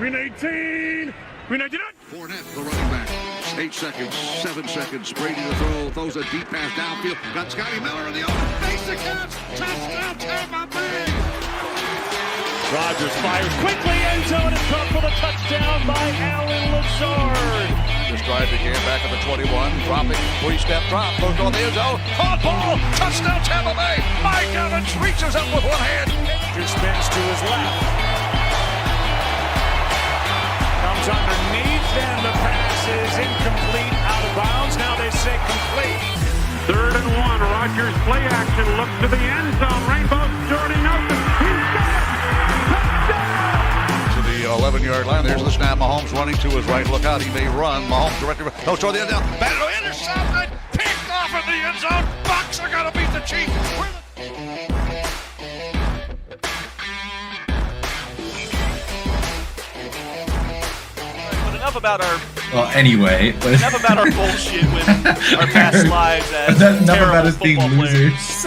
Green 18. Green 19. Fournette, the running back. 8 seconds, 7 seconds. Brady to throw. Throws a deep pass downfield. Got Scotty Miller in the open. Makes the catch. Touchdown, Tampa Bay. Rodgers fires quickly. End zone is caught for the touchdown by Allen Lazard. Just drive again back at the 21. Dropping. 3-step drop. Goes on the end zone. Caught ball. Touchdown, Tampa Bay. Mike Evans reaches up with one hand. Just spins to his left. Comes underneath, and the pass is incomplete, out of bounds. Now they say complete. 3rd and 1. Rodgers play action, looks to the end zone. Rainbow Jordy Nelson. He's got it. Touchdown! To the 11-yard line. There's the snap. Mahomes running to his right. Look out. He may run. Mahomes directly. Goes toward the end zone. Battle intercepted. Picked off in the end zone. Bucks are going to beat the Chiefs. Enough about our enough about our bullshit with our past lives as enough terrible about us being football losers.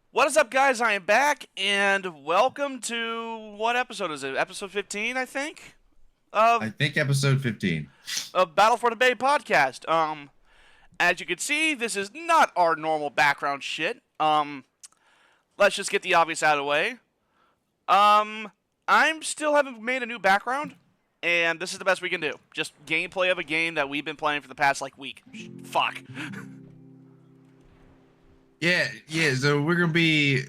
What is up, guys? I am back, and welcome to what episode is it? Episode 15, I think. I think episode 15 of Battle for the Bay podcast. As you can see, this is not our normal background shit. Let's just get the obvious out of the way. I'm still haven't made a new background, and this is the best we can do. Just gameplay of a game that we've been playing for the past, week. Fuck. Yeah. So we're gonna be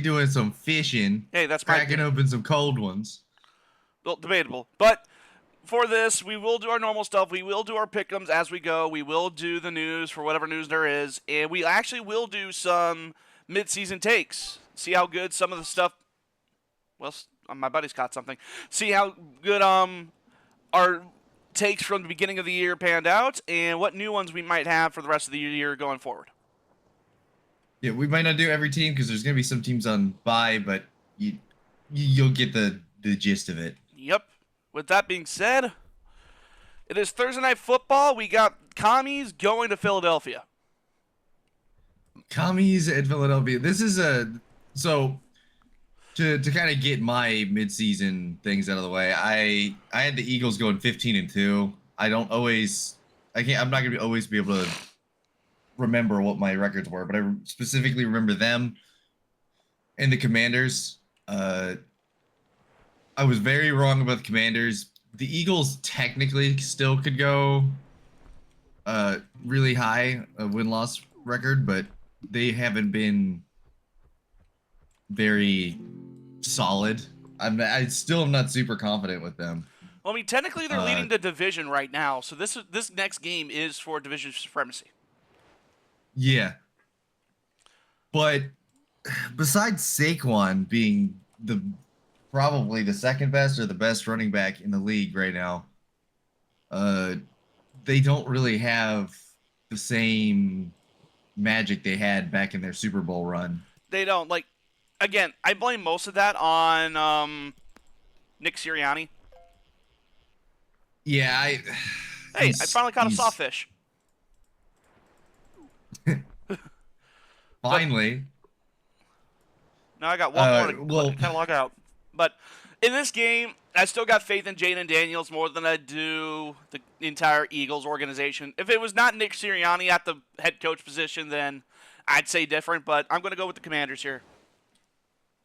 doing some fishing. Hey, that's cracking open some cold ones. Well, debatable, but for this, we will do our normal stuff. We will do our pick-ems as we go. We will do the news for whatever news there is. And we actually will do some mid-season takes. See how good some of the stuff... Well, my buddy's caught something. See how good our takes from the beginning of the year panned out. And what new ones we might have for the rest of the year going forward. Yeah, we might not do every team because there's going to be some teams on bye, but you'll get the gist of it. Yep. With that being said, it is Thursday Night Football. We got Commies going to Philadelphia. Commies at Philadelphia. This is so to kind of get my midseason things out of the way. I had the Eagles going 15-2. I'm not going to always be able to remember what my records were, but I specifically remember them and the Commanders. I was very wrong about the Commanders. The Eagles technically still could go really high win-loss record, but they haven't been very solid. I still am not super confident with them. Well, I mean, technically they're leading the division right now, so this next game is for division supremacy. Yeah. But besides Saquon being probably the second best or the best running back in the league right now, they don't really have the same magic they had back in their Super Bowl run. They don't. Again, I blame most of that on Nick Sirianni. Yeah, I finally caught a sawfish. Finally. Now I got one more to kind of log out. But in this game, I still got faith in Jaden Daniels more than I do the entire Eagles organization. If it was not Nick Sirianni at the head coach position, then I'd say different. But I'm going to go with the Commanders here.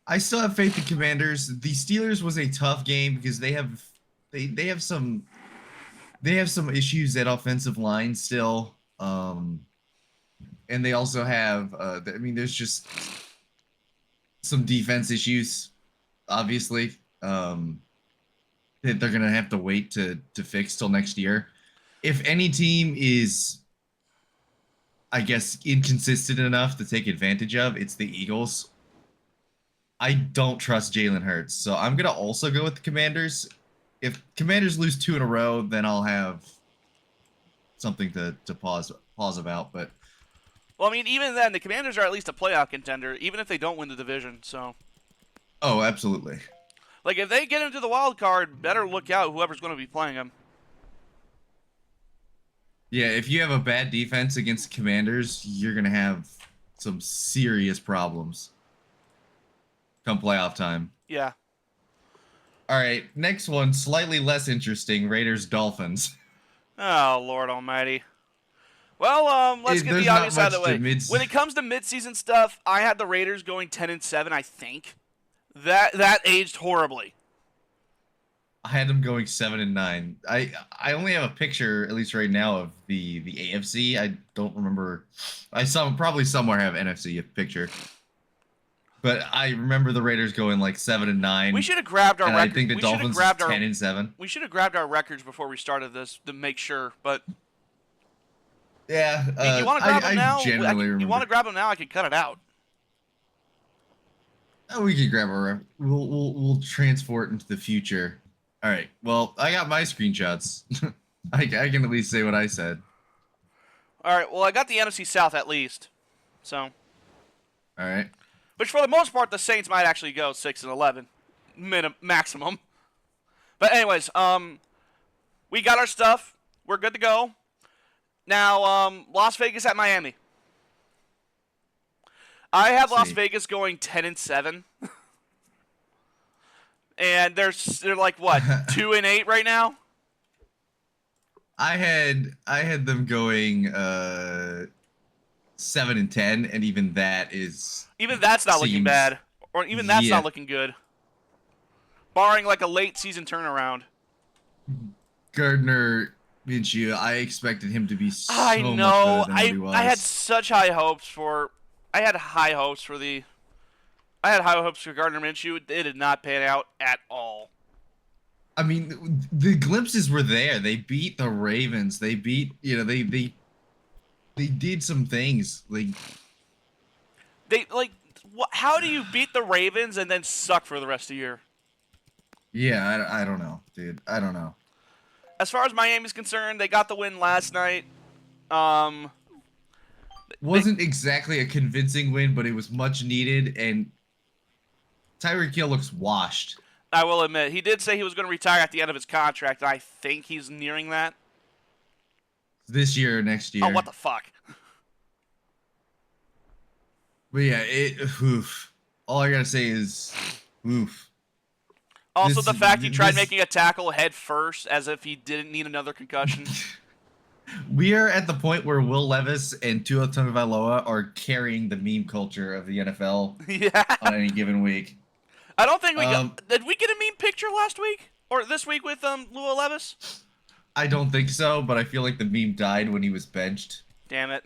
I still have faith in Commanders. The Steelers was a tough game because they have some issues at offensive line still. And they also have there's just some defense issues, obviously, that they're going to have to wait to fix till next year. If any team is, I guess, inconsistent enough to take advantage of, it's the Eagles. I don't trust Jalen Hurts, so I'm going to also go with the Commanders. If Commanders lose 2 in a row, then I'll have something to pause about, but... Well, I mean, even then, the Commanders are at least a playoff contender, even if they don't win the division, so... Oh, absolutely. If they get into the wild card, better look out whoever's going to be playing them. Yeah, if you have a bad defense against Commanders, you're gonna have some serious problems come playoff time. Yeah. All right, next one, slightly less interesting. Raiders Dolphins. Oh, Lord Almighty. Well, let's get the There's not obvious out of much the to way. mid. When it comes to midseason stuff, I had the Raiders going 10-7. I think that aged horribly. I had them going 7-9. I only have a picture, at least right now, of the AFC. I don't remember. I saw probably somewhere have NFC picture. But I remember the Raiders going like 7-9. We should have grabbed our and records. I think the Dolphins 10-7. We should have grabbed our records before we started this to make sure. But yeah, you want to grab them now? Generally remember. You want to grab them now? I can cut it out. Oh, we can grab our. We'll transport into the future. All right. Well, I got my screenshots. I can at least say what I said. All right. Well, I got the NFC South at least. So. All right. Which, for the most part, the Saints might actually go 6-11, maximum. But anyways, we got our stuff. We're good to go. Now, Las Vegas at Miami. I have Las Vegas going 10-7, and they're like what 2-8 right now. I had them going 7-10, and even that's not looking bad, or even that's not looking good, barring like a late season turnaround. Gardner Minshew, I expected him to be so I know. much better than what he was. I had such high hopes for. I had high hopes for Gardner Minshew. It did not pan out at all. I mean, the glimpses were there. They beat the Ravens. They beat, they did some things. How do you beat the Ravens and then suck for the rest of the year? Yeah, I don't know, dude. I don't know. As far as Miami's concerned, they got the win last night. Wasn't exactly a convincing win, but it was much needed, and Tyreek Hill looks washed. I will admit, he did say he was going to retire at the end of his contract, and I think he's nearing that. This year or next year. Oh, what the fuck? But yeah, oof. All I gotta say is, oof. Also, the fact he tried making a tackle head first as if he didn't need another concussion. We are at the point where Will Levis and Tua Tagovailoa are carrying the meme culture of the NFL on any given week. I don't think we got... Did we get a meme picture last week? Or this week with Will Levis? I don't think so, but I feel like the meme died when he was benched. Damn it.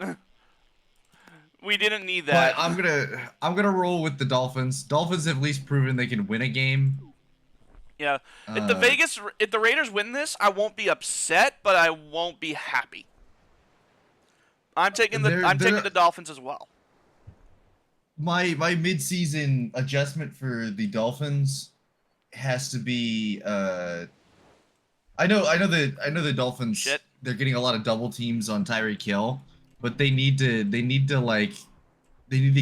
We didn't need that. But I'm gonna roll with the Dolphins. Dolphins have at least proven they can win a game. Yeah. If the Raiders win this, I won't be upset, but I won't be happy. I'm taking the Dolphins as well. My midseason adjustment for the Dolphins has to be I know the Dolphins. Shit. They're getting a lot of double teams on Tyreek Hill, but they need to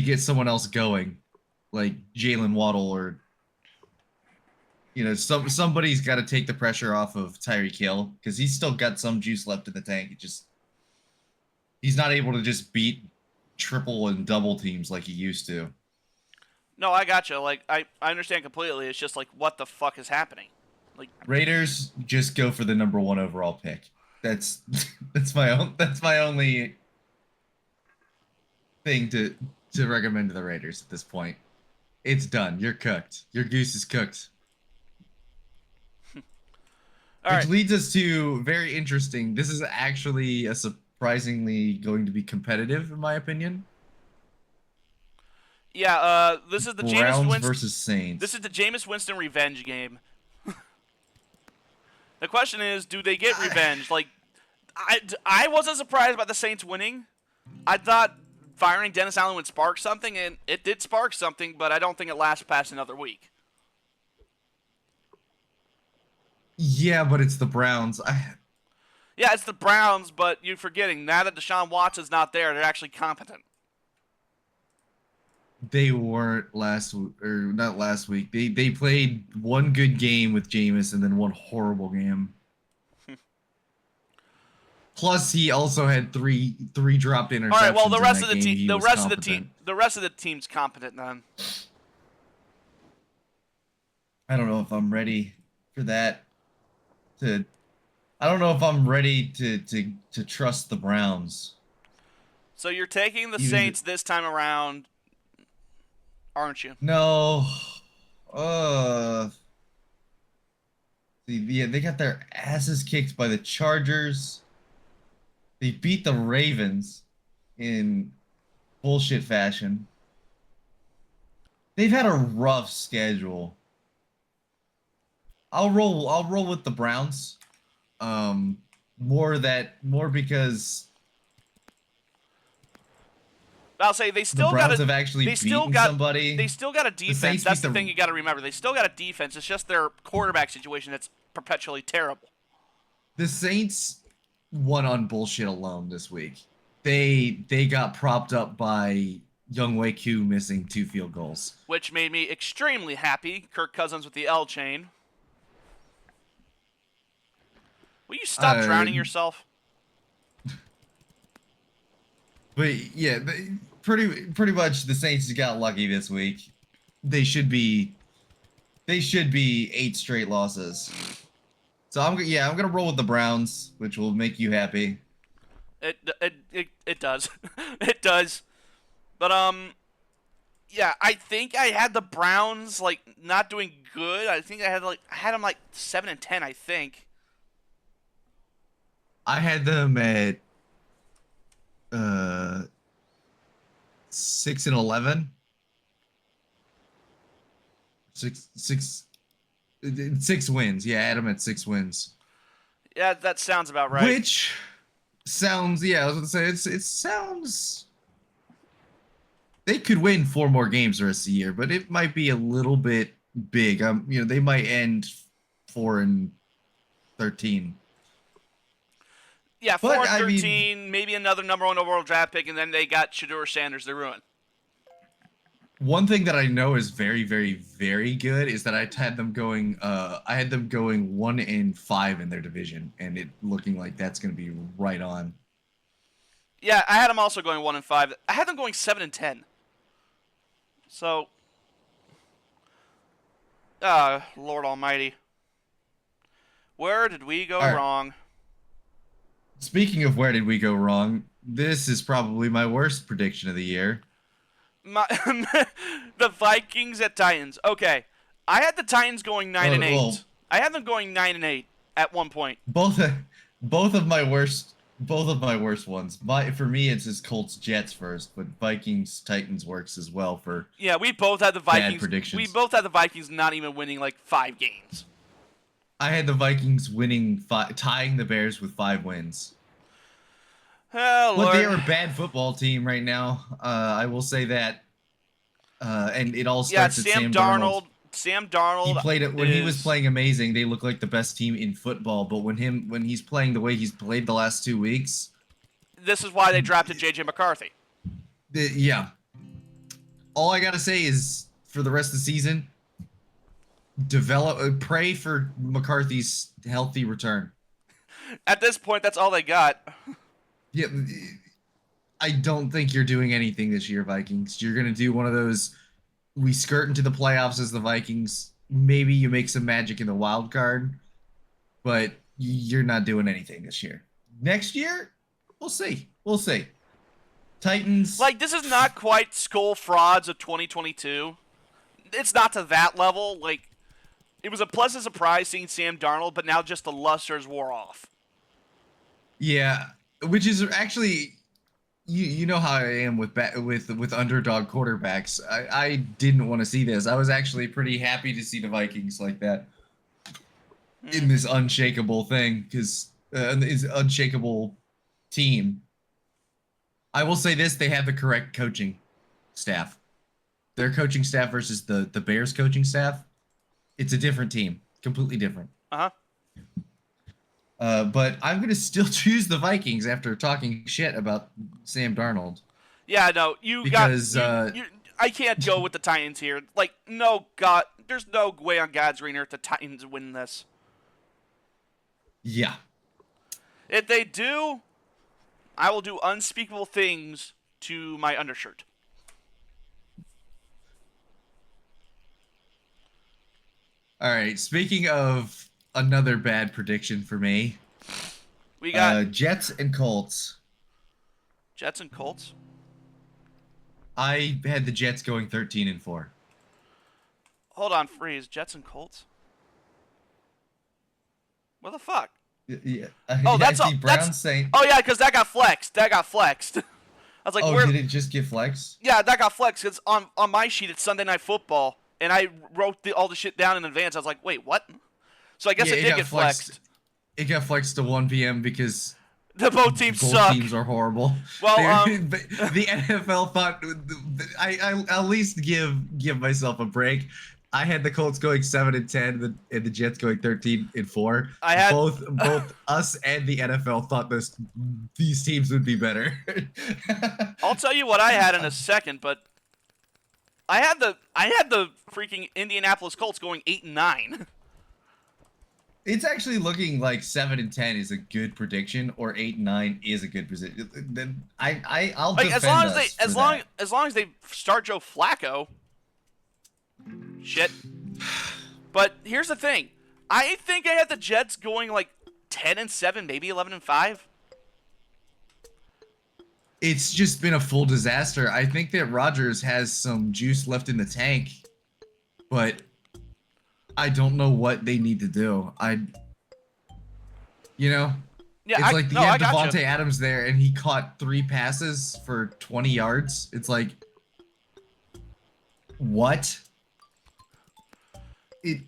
get someone else going, like Jalen Waddle or somebody's got to take the pressure off of Tyreek Hill because he's still got some juice left in the tank. He's not able to just beat triple and double teams like he used to. No, I gotcha. Like I understand completely. It's just like what the fuck is happening? Like Raiders just go for the number 1 overall pick. That's my only thing to recommend to the Raiders at this point. It's done. You're cooked. Your goose is cooked. Which leads us to very interesting. This is actually a surprisingly going to be competitive, in my opinion. Yeah, this is the Browns Jameis Winston versus Saints. This is the Jameis Winston revenge game. The question is, do they get revenge? Like, I wasn't surprised by the Saints winning. I thought firing Dennis Allen would spark something, and it did spark something, but I don't think it lasts past another week. Yeah, but it's the Browns. Yeah, it's the Browns, but you're forgetting, now that Deshaun Watson's not there, they're actually competent. They weren't not last week. They played one good game with Jameis and then one horrible game. Plus, he also had three dropped interceptions. All right. Well, the in rest that of the game. team, He the was rest of the competent. team, the rest of the team's competent then. I don't know if I'm ready for that. I don't know if I'm ready to trust the Browns. So you're taking the Even Saints this time around, aren't you? No. Uh. Yeah, they got their asses kicked by the Chargers. They beat the Ravens in bullshit fashion. They've had a rough schedule. I'll roll with the Browns. More because I'll say they the still Browns got have actually beaten somebody. they still got a defense. Saints That's beat the thing you got to remember. They still got a defense. It's just their quarterback situation that's perpetually terrible. The Saints won on bullshit alone this week. They got propped up by Young Wei Koo missing 2 field goals. Which made me extremely happy. Kirk Cousins with the L chain. Will you stop drowning yourself? But yeah, pretty much the Saints got lucky this week. They should be 8 straight losses. So I'm gonna roll with the Browns, which will make you happy. It does. It does. But yeah, I think I had the Browns like not doing good. I think I had them like 7-10, I think. I had them at 6-11. 6 wins. Yeah, I had them at 6 wins. Yeah, that sounds about right. Which sounds, yeah, I was gonna say it sounds. They could win 4 more games the rest of the year, but it might be a little bit big. They might end 4-13. Yeah, 4-13, maybe another number 1 overall draft pick, and then they got Shedeur Sanders. They're ruined. One thing that I know is very, very, very good is that I had them going. I had them going 1-5 in their division, and it looking like that's going to be right on. Yeah, I had them also going 1-5. I had them going 7-10. So, Lord Almighty, where did we go wrong? Speaking of where did we go wrong, this is probably my worst prediction of the year. The Vikings at Titans. Okay, I had the Titans going 9-8. Well, I had them going 9-8 at one point. Both of my worst ones. For me, it's just Colts Jets first, but Vikings Titans works as well for. Yeah, we both had the Vikings. Bad predictions. We both had the Vikings not even winning like 5 games. I had the Vikings tying the Bears with 5 wins. Oh, Lord. But they are a bad football team right now. I will say that. And it all starts at Sam Darnold. Sam Darnold. He played it when he was playing amazing. They look like the best team in football. But when he's playing the way he's played the last 2 weeks, this is why they drafted J.J. McCarthy. Yeah. All I gotta say is for the rest of the season, pray for McCarthy's healthy return. At this point, that's all they got. Yeah, I don't think you're doing anything this year, Vikings. You're gonna do one of those. We skirt into the playoffs as the Vikings. Maybe you make some magic in the wild card, but you're not doing anything this year. Next year, we'll see. We'll see. Titans. Like, this is not quite Skull Frauds of 2022. It's not to that level. Like, it was a pleasant surprise seeing Sam Darnold, but now just the lusters wore off. Yeah, which is actually, you know how I am with underdog quarterbacks. I didn't want to see this. I was actually pretty happy to see the Vikings like that in this unshakable thing, because it's unshakable team. I will say this: they have the correct coaching staff. Their coaching staff versus the Bears coaching staff, it's a different team, completely different. But I'm going to still choose the Vikings after talking shit about Sam Darnold. Yeah, no, I can't go with the Titans here. Like, there's no way on God's green earth the Titans win this. Yeah. If they do, I will do unspeakable things to my undershirt. All right. Speaking of another bad prediction for me, We got Jets and Colts. Jets and Colts. I had the Jets going 13-4. Hold on, freeze. Jets and Colts. What the fuck? Yeah. Oh, that's I all. see Browns saying. Oh yeah, because that got flexed. That got flexed. I was like, Oh, where? did it just get flexed? Yeah, that got flexed. It's on my sheet. It's Sunday Night Football, and I wrote all the shit down in advance. I was like, wait, what? So I guess Yeah, it did get flexed. It got flexed to 1 p.m. because Both teams both suck. teams are horrible. Well, the NFL thought I at least give myself a break. I had the Colts going 7-10, and the Jets going 13-4. I had both us and the NFL thought these teams would be better. I'll tell you what I had in a second, but I had the freaking Indianapolis Colts going 8-9. It's actually looking like 7-10 is a good prediction, or 8-9 is a good prediction. Then I'll Like defend as long as they start Joe Flacco. Shit. But here's the thing. I think I had the Jets going like 10-7, maybe 11-5. It's just been a full disaster. I think that Rodgers has some juice left in the tank, but I don't know what they need to do. Yeah, it's like you have Devontae Devontae Adams there, and he caught 3 passes for 20 yards. It's like, what? You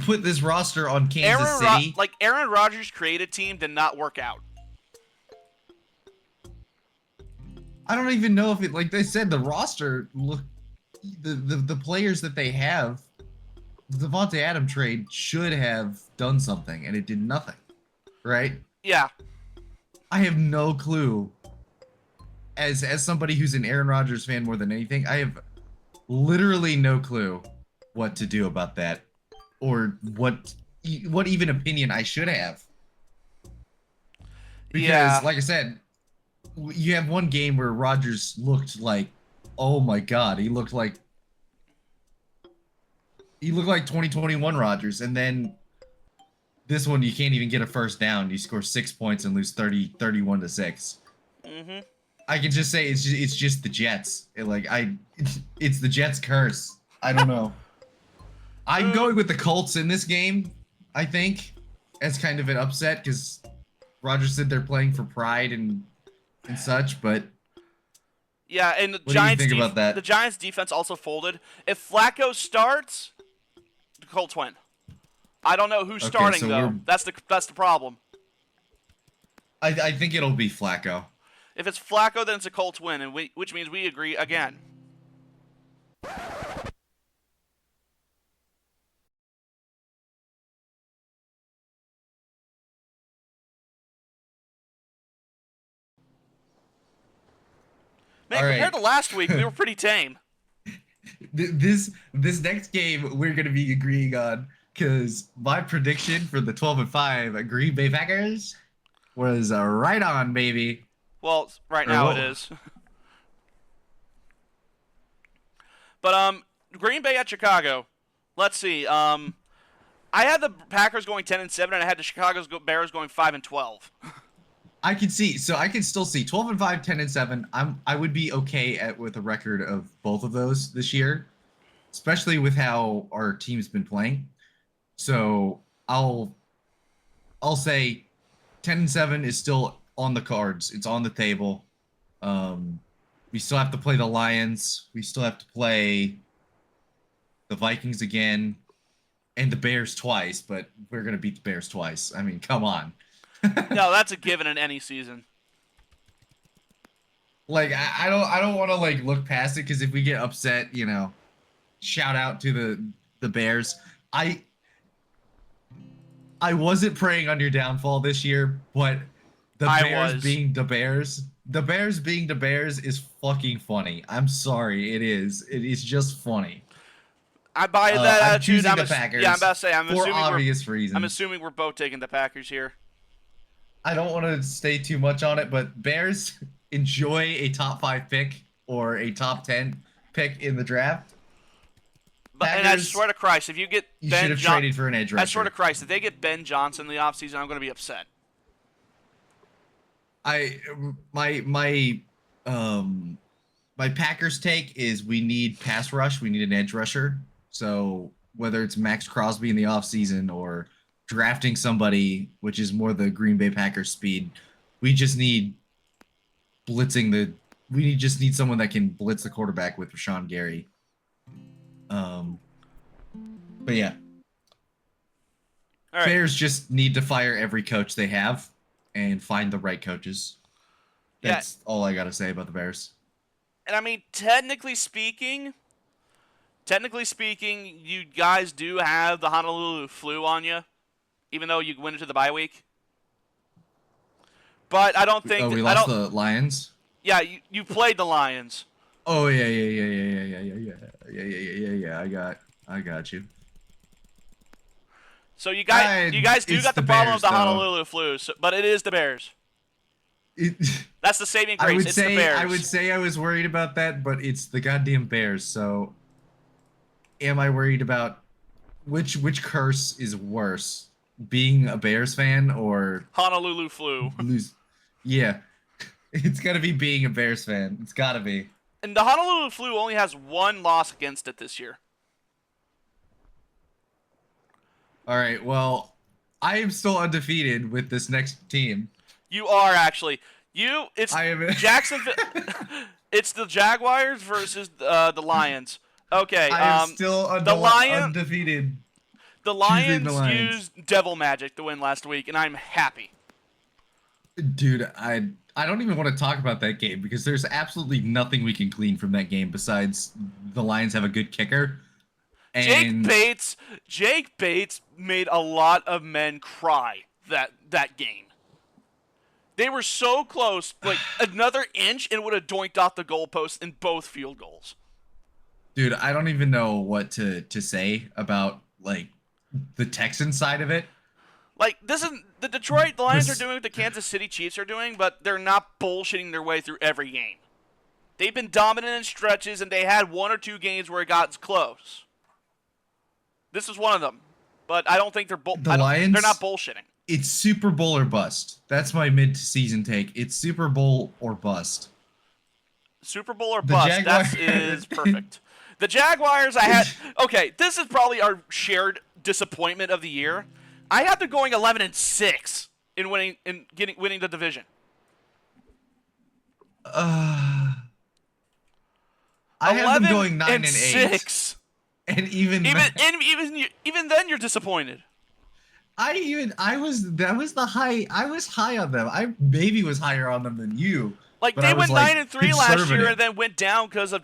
put this roster on Kansas City. Aaron Rodgers' created team did not work out. I don't even know if it, like they said, the roster the players that they have, the Devontae Adams trade should have done something, and it did nothing. Right? Yeah. I have no clue. As somebody who's an Aaron Rodgers fan more than anything, I have literally no clue what to do about that, or what even opinion I should have. Because, like I said, you have one game where Rodgers looked like, oh my god, he looked like 2021 Rodgers, and then this one you can't even get a first down. You score 6 points and lose 31-6. Mm-hmm. I can just say it's just the Jets. It's the Jets curse. I don't know. I'm going with the Colts in this game, I think, as kind of an upset, because Rodgers said they're playing for pride and such, but yeah, and what do you think about that? The Giants defense also folded. If Flacco starts, the Colts win. I don't know who's starting though. That's the problem. I think it'll be Flacco. If it's Flacco, then it's a Colts win, and which means we agree again. Man, compared to last week, we were pretty tame. This next game we're gonna be agreeing on, because my prediction for the 12-5 Green Bay Packers was right on, baby. Well, right now it is. But Green Bay at Chicago. Let's see. I had the Packers going 10-7, and I had the Bears going 5-12. I can see, so I can still see 12-5, 10-7. I would be okay with a record of both of those this year, especially with how our team's been playing. So I'll say 10-7 is still on the cards. It's on the table. We still have to play the Lions. We still have to play the Vikings again, and the Bears twice. But we're gonna beat the Bears twice. I mean, come on. No, that's a given in any season. Like, I don't want to look past it, because if we get upset, shout out to the Bears. I wasn't preying on your downfall this year, but the Bears being the Bears is fucking funny. I'm sorry, it is. It is just funny. I buy that attitude. I'm choosing the Packers. Yeah, I'm about to say. For obvious reasons. I'm assuming we're both taking the Packers here. I don't want to stay too much on it, but Bears enjoy a top 5 pick or a top 10 pick in the draft. And I Packers, swear to Christ, if you get you should have traded for an edge rusher. I swear to Christ, if they get Ben Johnson in the offseason, I'm going to be upset. My Packers take is we need pass rush. We need an edge rusher. So whether it's Max Crosby in the offseason or drafting somebody, which is more the Green Bay Packers speed, we just need just need someone that can blitz the quarterback with Rashawn Gary. But yeah. All right. Bears just need to fire every coach they have and find the right coaches. That's all I got to say about the Bears. And I mean, technically speaking, you guys do have the Honolulu flu on you, even though you went into the bye week. But I don't think. Oh, we lost the Lions? Yeah, you played the Lions. Oh yeah. I got you. So you guys do got the problem of the Honolulu flu, but it is the Bears. That's the saving grace. It's the Bears. I would say I was worried about that, but it's the goddamn Bears. So, am I worried about which curse is worse, being a Bears fan or Honolulu flu? Yeah, it's got to be being a Bears fan. It's got to be. And the Honolulu flu only has one loss against it this year. All right. Well, I am still undefeated with this next team. You are actually. Jacksonville. It's the Jaguars versus the Lions. Okay. I am still undefeated. The Lions used devil magic to win last week, and I'm happy. Dude, I don't even want to talk about that game because there's absolutely nothing we can glean from that game besides the Lions have a good kicker. And Jake Bates made a lot of men cry that game. They were so close, like another inch, and would have doinked off the goalpost in both field goals. Dude, I don't even know what to say about like the Texans side of it. Like this is the Detroit Lions are doing what the Kansas City Chiefs are doing, but they're not bullshitting their way through every game. They've been dominant in stretches, and they had one or two games where it got close. This is one of them, but I don't think they're Lions. They're not bullshitting. It's Super Bowl or bust. That's my mid-season take. It's Super Bowl or bust. Super Bowl or bust. That is perfect. The Jaguars, okay, this is probably our shared disappointment of the year. I had them going 11-6 in winning the division. I have them going 9-8. And even then you're disappointed. I was high on them. I maybe was higher on them than you. Like they went 9-3 last year and then went down because of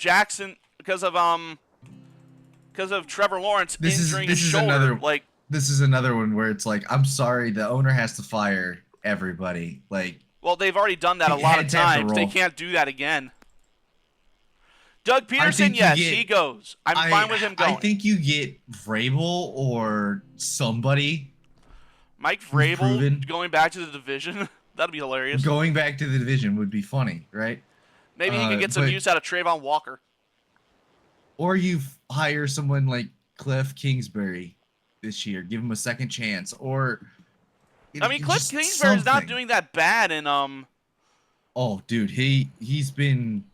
Trevor Lawrence injuring his shoulder. This is another one where it's like, I'm sorry, the owner has to fire everybody. Like, well, they've already done that a lot of times. They can't do that again. Doug Peterson, yes, he goes. I'm fine with him going. I think you get Vrabel or somebody. Mike Vrabel going back to the division. That'd be hilarious. Going back to the division would be funny, right? Maybe you could get some use out of Trayvon Walker. Or you hire someone like Cliff Kingsbury this year. Give him a second chance. Or I mean, Cliff Kingsbury's not doing that bad in Oh, dude, he's been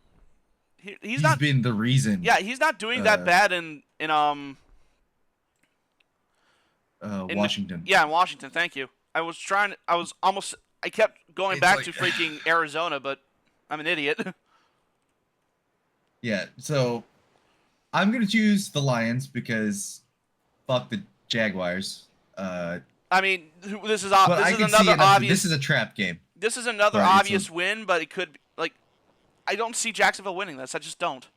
been the reason. Yeah, he's not doing that bad in Washington. In Washington. Thank you. I kept going back to freaking Arizona, but I'm an idiot. Yeah, so I'm gonna choose the Lions because fuck the Jaguars. I mean, this is another obvious. This is a trap game. This is another obvious win, but it could be like. I don't see Jacksonville winning this. I just don't.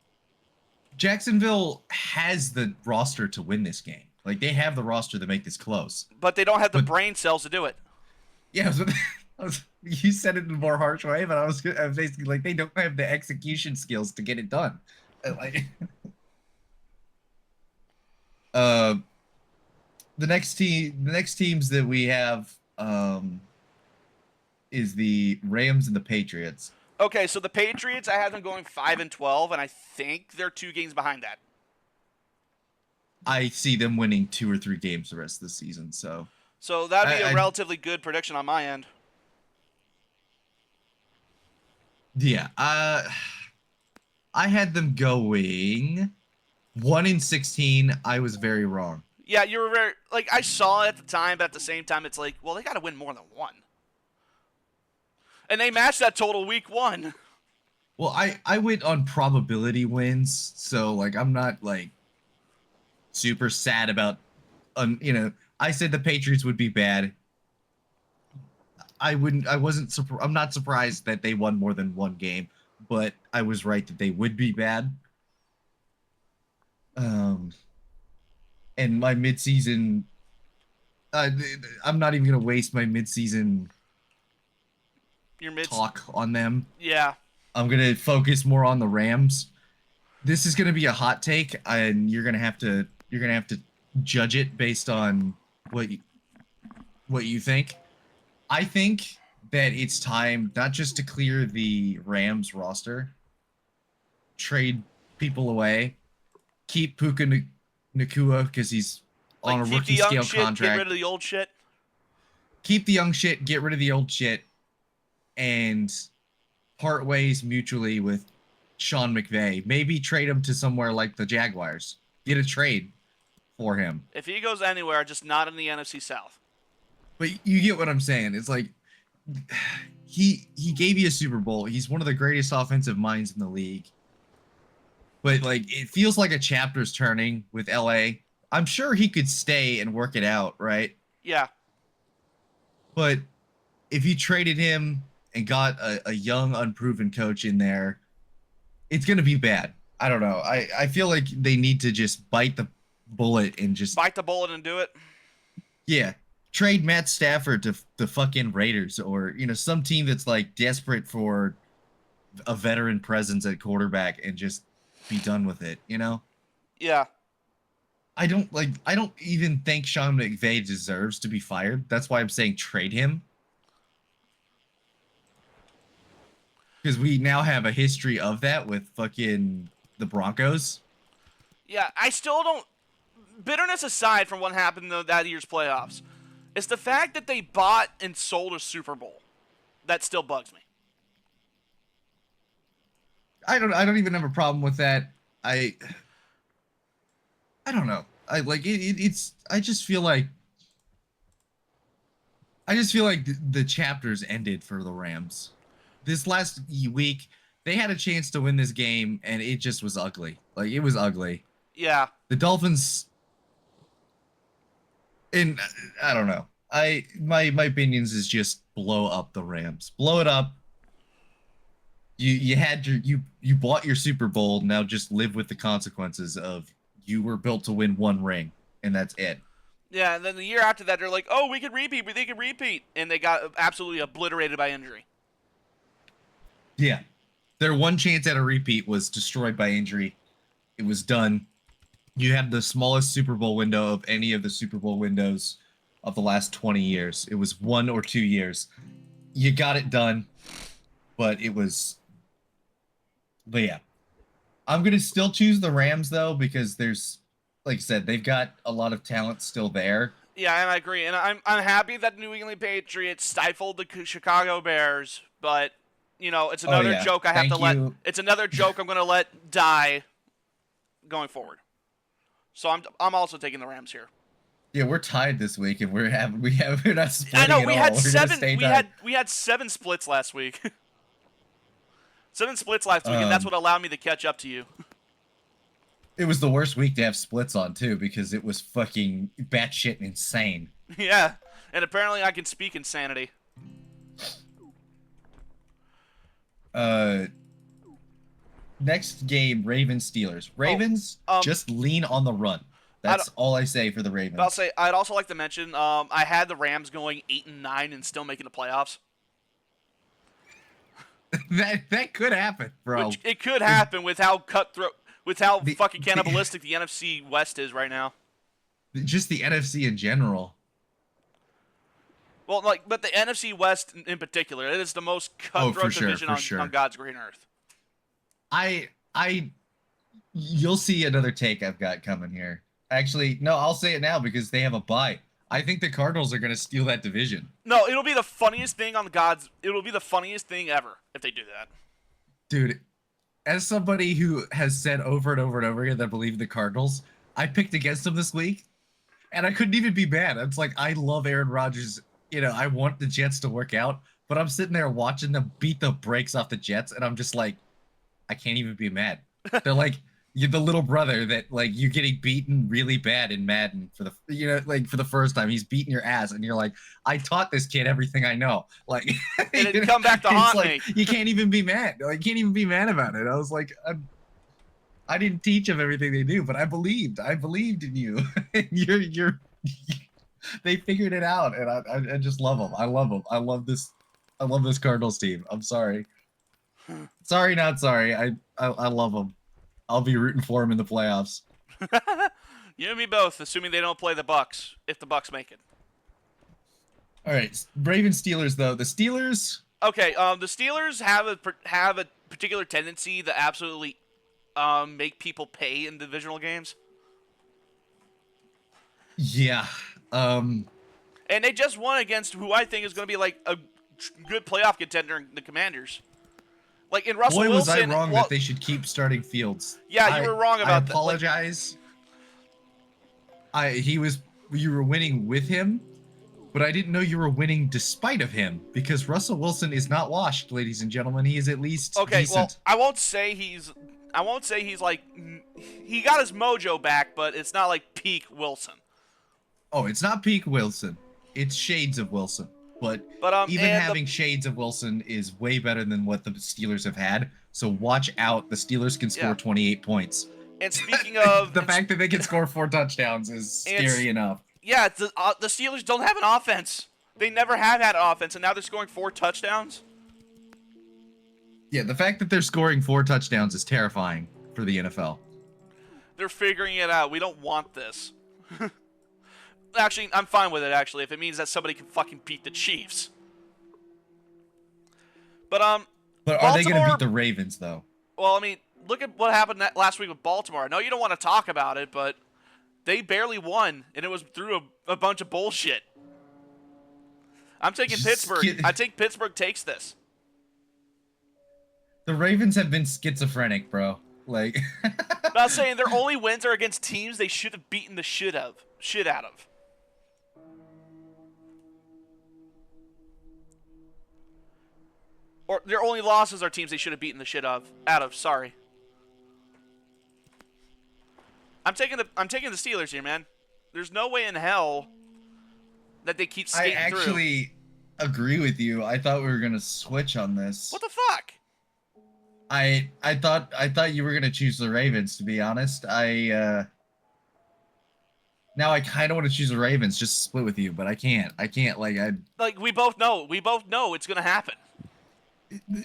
Jacksonville has the roster to win this game. Like, they have the roster to make this close. But they don't have the brain cells to do it. Yeah, you said it in a more harsh way, but I was basically like, they don't have the execution skills to get it done. Like, the next teams that we have, is the Rams and the Patriots. Okay, so the Patriots, I have them going 5-12, and I think they're 2 games behind that. I see them winning 2 or 3 games the rest of the season. So that'd be a relatively good prediction on my end. Yeah. I had them going 1-16. I was very wrong. Yeah, you were very I saw it at the time, but at the same time, it's like, well, they got to win more than 1, and they matched that total week 1. Well, I went on probability wins, so I'm not super sad about, I said the Patriots would be bad. I'm not surprised that they won more than 1 game, but I was right that they would be bad. And my midseason, I'm not even gonna waste my midseason talk on them. Yeah. I'm gonna focus more on the Rams. This is gonna be a hot take, and you're gonna have to judge it based on what you think. I think that it's time not just to clear the Rams roster, trade people away, keep Puka Nacua because he's on a rookie scale contract. Get rid of the old shit. Keep the young shit, get rid of the old shit, and part ways mutually with Sean McVay. Maybe trade him to somewhere like the Jaguars. Get a trade for him. If he goes anywhere, just not in the NFC South. But you get what I'm saying. It's he gave you a Super Bowl. He's one of the greatest offensive minds in the league. But it feels like a chapter's turning with LA. I'm sure he could stay and work it out, right? Yeah. But if you traded him and got a young, unproven coach in there, it's going to be bad. I don't know. I feel like they need to just bite the bullet and just... Bite the bullet and do it? Yeah. Trade Matt Stafford to the fucking Raiders or, some team that's desperate for a veteran presence at quarterback and just be done with it, Yeah. I don't even think Sean McVay deserves to be fired. That's why I'm saying trade him. Because we now have a history of that with fucking the Broncos. Yeah, I still don't... Bitterness aside from what happened in that year's playoffs, it's the fact that they bought and sold a Super Bowl that still bugs me. I don't even have a problem with that. I don't know. I just feel like the chapters ended for the Rams. This last week, they had a chance to win this game, and it just was ugly. It was ugly. Yeah. The Dolphins, and I don't know. My opinions is just blow up the Rams. Blow it up. You bought your Super Bowl. Now just live with the consequences of you were built to win 1 ring, and that's it. Yeah, and then the year after that, they're like, oh, we could repeat, and they got absolutely obliterated by injury. Yeah. Their one chance at a repeat was destroyed by injury. It was done. You had the smallest Super Bowl window of any of the Super Bowl windows of the last 20 years. It was 1 or 2 years. You got it done, but yeah. I'm going to still choose the Rams, though, because there's, like I said, they've got a lot of talent still there. Yeah, and I agree. And I'm happy that the New England Patriots stifled the Chicago Bears, but, it's another joke I have to let... It's another joke I'm going to let die going forward. So I'm also taking the Rams here. Yeah, we're tied this week, and we're not splitting. I know we had 7. We had 7 splits last week. 7 splits last week, and that's what allowed me to catch up to you. It was the worst week to have splits on too, because it was fucking batshit insane. Yeah, and apparently I can speak insanity. Next game, Ravens Steelers. Ravens just lean on the run. That's all I say for the Ravens. I'd also like to mention I had the Rams going 8-9 and still making the playoffs. that could happen, bro. It could happen with how cutthroat, with how fucking cannibalistic the NFC West is right now. Just the NFC in general. Well, but the NFC West in particular, it is the most cutthroat division on God's green earth. You'll see another take I've got coming here. Actually, no, I'll say it now because they have a bye. I think the Cardinals are going to steal that division. No, it'll be the funniest thing on the Gods. It'll be the funniest thing ever if they do that. Dude, as somebody who has said over and over and over again that I believe in the Cardinals, I picked against them this week, and I couldn't even be mad. It's like, I love Aaron Rodgers. I want the Jets to work out, but I'm sitting there watching them beat the brakes off the Jets, and I'm just like, I can't even be mad. They're like, you're the little brother that you're getting beaten really bad in Madden for the first time. He's beating your ass, and you're like, I taught this kid everything I know. Like, and it come back to haunt me. You can't even be mad. You can't even be mad about it. I was like, I didn't teach him everything they do, but I believed in you. you're they figured it out, and I just love them. I love them. I love this Cardinals team. I'm sorry. Sorry, not sorry. I love them. I'll be rooting for them in the playoffs. You and me both, assuming they don't play the Bucks, if the Bucks make it. All right, Ravens Steelers though. The Steelers. Okay, the Steelers have a particular tendency to absolutely make people pay in divisional games. Yeah. And they just won against who I think is going to be like a good playoff contender, the Commanders. Like in Russell Boy, Wilson. was I wrong that they should keep starting Fields. Yeah, you were wrong about that. I apologize. You were winning with him, but I didn't know you were winning despite of him, because Russell Wilson is not washed, ladies and gentlemen. He is at least decent. Well, I won't say he's like, he got his mojo back, but it's not like peak Wilson. Oh, it's not peak Wilson. It's shades of Wilson. But even having shades of Wilson is way better than what the Steelers have had. So watch out. The Steelers can score 28 points. And speaking of... the fact that they can score 4 touchdowns is scary enough. Yeah, the Steelers don't have an offense. They never have had an offense, and now they're scoring 4 touchdowns. Yeah, the fact that they're scoring 4 touchdowns is terrifying for the NFL. They're figuring it out. We don't want this. Actually, I'm fine with it, actually, if it means that somebody can fucking beat the Chiefs. But are they going to beat the Ravens, though? Well, I mean, look at what happened last week with Baltimore. I know you don't want to talk about it, but they barely won, and it was through a bunch of bullshit. I'm taking Pittsburgh. I think Pittsburgh takes this. The Ravens have been schizophrenic, bro. Like, I'm not saying their only wins are against teams they should have beaten the shit out of. Or their only losses are teams they should have beaten the shit out of. Sorry. I'm taking the Steelers here, man. There's no way in hell that they keep skating through. I actually agree with you. I thought we were gonna switch on this. What the fuck? I thought you were gonna choose the Ravens. To be honest, now I kind of want to choose the Ravens just to split with you, but I can't. Like we both know it's gonna happen.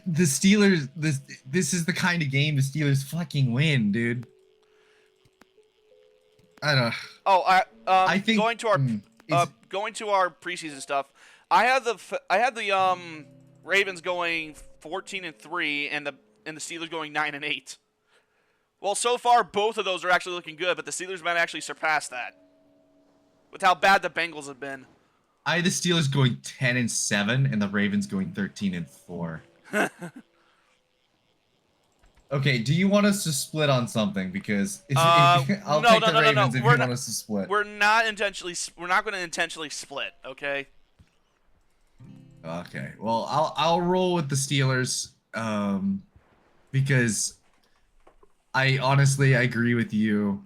The Steelers. This is the kind of game the Steelers fucking win, dude. I don't. Oh, I think going to our preseason stuff. I had the Ravens going 14-3 and the Steelers going 9-8. Well, so far both of those are actually looking good, but the Steelers might actually surpass that with how bad the Bengals have been. I had the Steelers going 10-7 and the Ravens going 13-4. Okay, do you want us to split on something? Because I'll take the Ravens if you want us to split. We're not going to intentionally split. Okay. Okay. Well, I'll roll with the Steelers, because I honestly agree with you.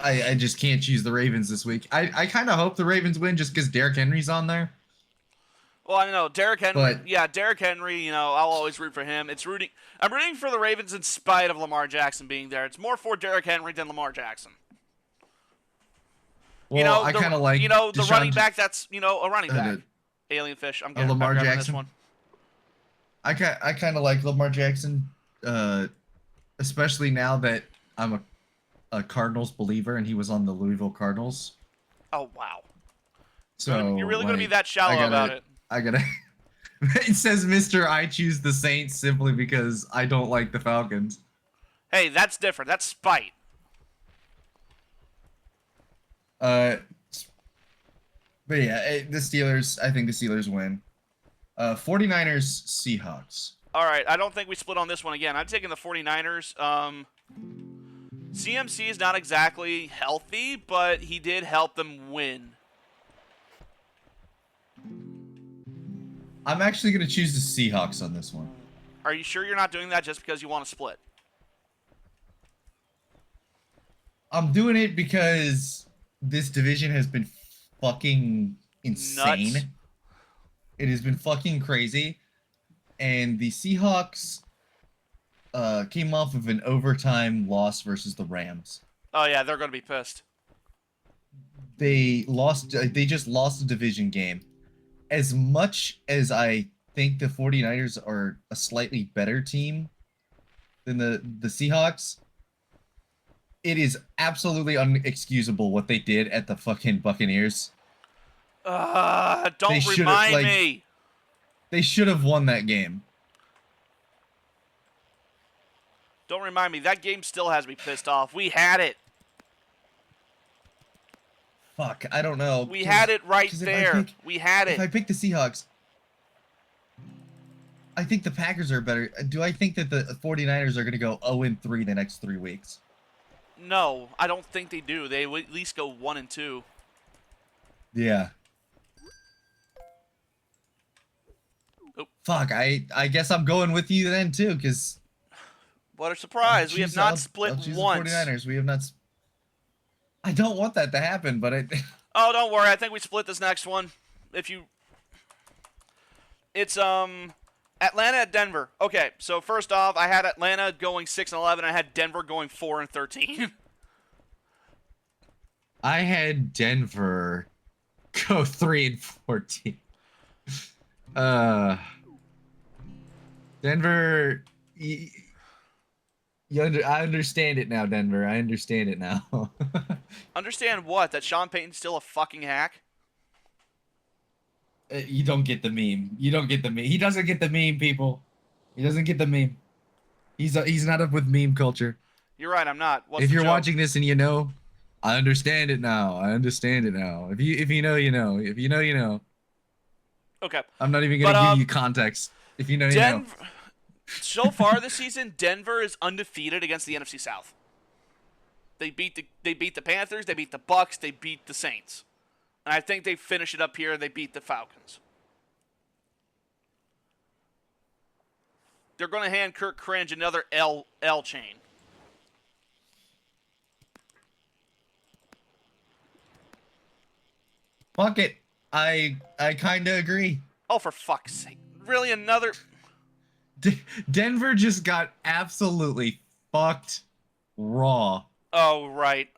I just can't choose the Ravens this week. I kind of hope the Ravens win just because Derrick Henry's on there. Well, I know Derrick Henry. Derrick Henry. I'll always root for him. I'm rooting for the Ravens in spite of Lamar Jackson being there. It's more for Derrick Henry than Lamar Jackson. Well, I kind of like the running back. That's a running back. Alien fish. I'm getting Lamar Jackson. This one. I kind of like Lamar Jackson, especially now that I'm a Cardinals believer, and he was on the Louisville Cardinals. Oh, wow. So You're really going to be like, that shallow about it. I gotta. It says, "Mr. I choose the Saints simply because I don't like the Falcons." Hey, that's different. That's spite. But yeah, the Steelers. I think the Steelers win. 49ers, Seahawks. All right, I don't think we split on this one again. I'm taking the 49ers. CMC is not exactly healthy, but he did help them win. I'm actually gonna choose the Seahawks on this one. Are you sure you're not doing that just because you want to split? I'm doing it because this division has been fucking insane. Nuts. It has been fucking crazy. And the Seahawks came off of an overtime loss versus the Rams. Oh, yeah, they're going to be pissed. They just lost the division game. As much as I think the 49ers are a slightly better team than the Seahawks, it is absolutely unexcusable what they did at the fucking Buccaneers. Don't remind me. They should have won that game. Don't remind me. That game still has me pissed off. We had it. Fuck, I don't know. We had it right there. We had it. If I pick the Seahawks, I think the Packers are better. Do I think that the 49ers are going to go 0-3 the next 3 weeks? No, I don't think they do. They would at least go 1-2. Yeah. Oh. Fuck, I guess I'm going with you then too, because what a surprise. We have not split once. 49ers. We have not. I don't want that to happen, but I. Oh, don't worry. I think we split this next one. It's Atlanta at Denver. Okay, so first off, I had Atlanta going 6-11. I had Denver going 4-13. I had Denver go 3-14. Denver. I understand it now, Denver. I understand it now. Understand what? That Sean Payton's still a fucking hack? You don't get the meme. You don't get the meme. He doesn't get the meme, people. He doesn't get the meme. He's not up with meme culture. You're right, I'm not. What's if the you're joke? watching this and you know, I understand it now. I understand it now. If you know, you know. If you know, you know. Okay. I'm not even gonna give you context. If you know, you know. So far this season, Denver is undefeated against the NFC South. They beat the Panthers, they beat the Bucks, they beat the Saints. And I think they finish it up here, they beat the Falcons. They're going to hand Kirk Cringe another L chain. Fuck it. I kind of agree. Oh, for fuck's sake. Really, another... Denver just got absolutely fucked raw. Oh, right.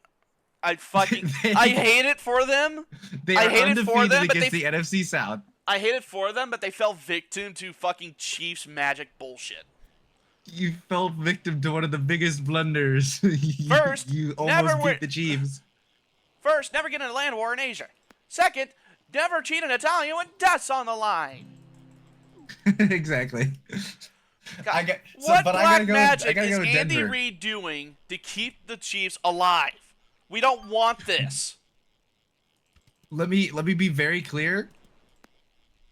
I hate it for them. They are undefeated against the NFC South. I hate it for them, but they fell victim to fucking Chiefs magic bullshit. You fell victim to one of the biggest blunders. First, you almost beat the Chiefs. First, never get in a land war in Asia. Second, never cheat an Italian with dust on the line. Exactly. God, what black magic is Andy Reid doing to keep the Chiefs alive? We don't want this. Let me be very clear.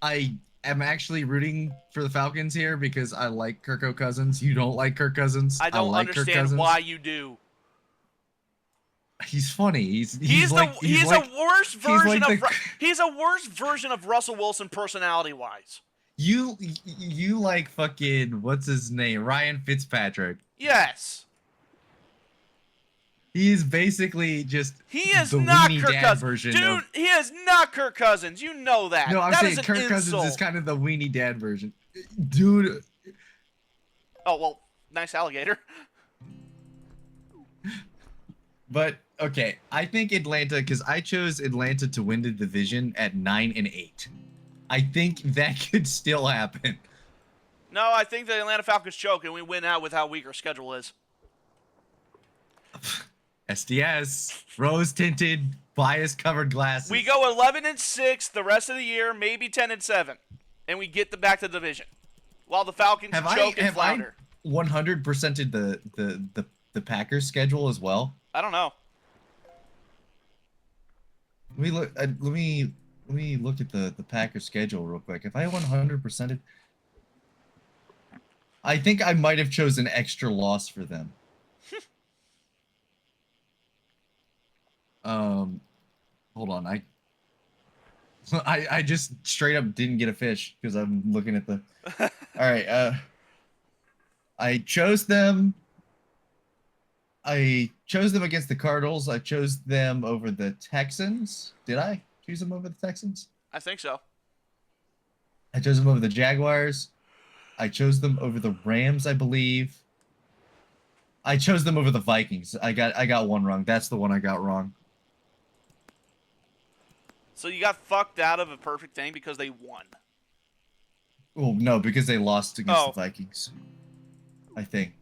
I am actually rooting for the Falcons here because I like Kirk Cousins. You don't like Kirk Cousins. I don't understand why you do. He's funny. He's a worse version of Russell Wilson personality-wise. You like fucking what's his name? Ryan Fitzpatrick. Yes. He is basically just he is the not weenie Kirk dad Cousins. version. Dude, he is not Kirk Cousins. You know that. No, I'm that saying Kirk Cousins is kind of the weenie dad version. Dude. Oh, well, nice alligator. But okay, I think Atlanta, because I chose Atlanta to win the division at 9-8. I think that could still happen. No, I think the Atlanta Falcons choke and we win out with how weak our schedule is. SDS, rose tinted, bias covered glasses. We go 11-6 the rest of the year, maybe 10-7, and we get back to the division. While the Falcons choke and flounder. 100%ed the Packers schedule as well? I don't know. Let me look. Let me look at the Packers schedule real quick. If I 100%ed, I think I might have chosen extra loss for them. Hold on. I just straight up didn't get a fish because I'm looking at the. All right. I chose them. I chose them against the Cardinals. I chose them over the Texans. Did I choose them over the Texans? I think so. I chose them over the Jaguars. I chose them over the Rams, I believe. I chose them over the Vikings. I got one wrong. That's the one I got wrong. So you got fucked out of a perfect thing because they won. Well, no, because they lost against the Vikings. I think.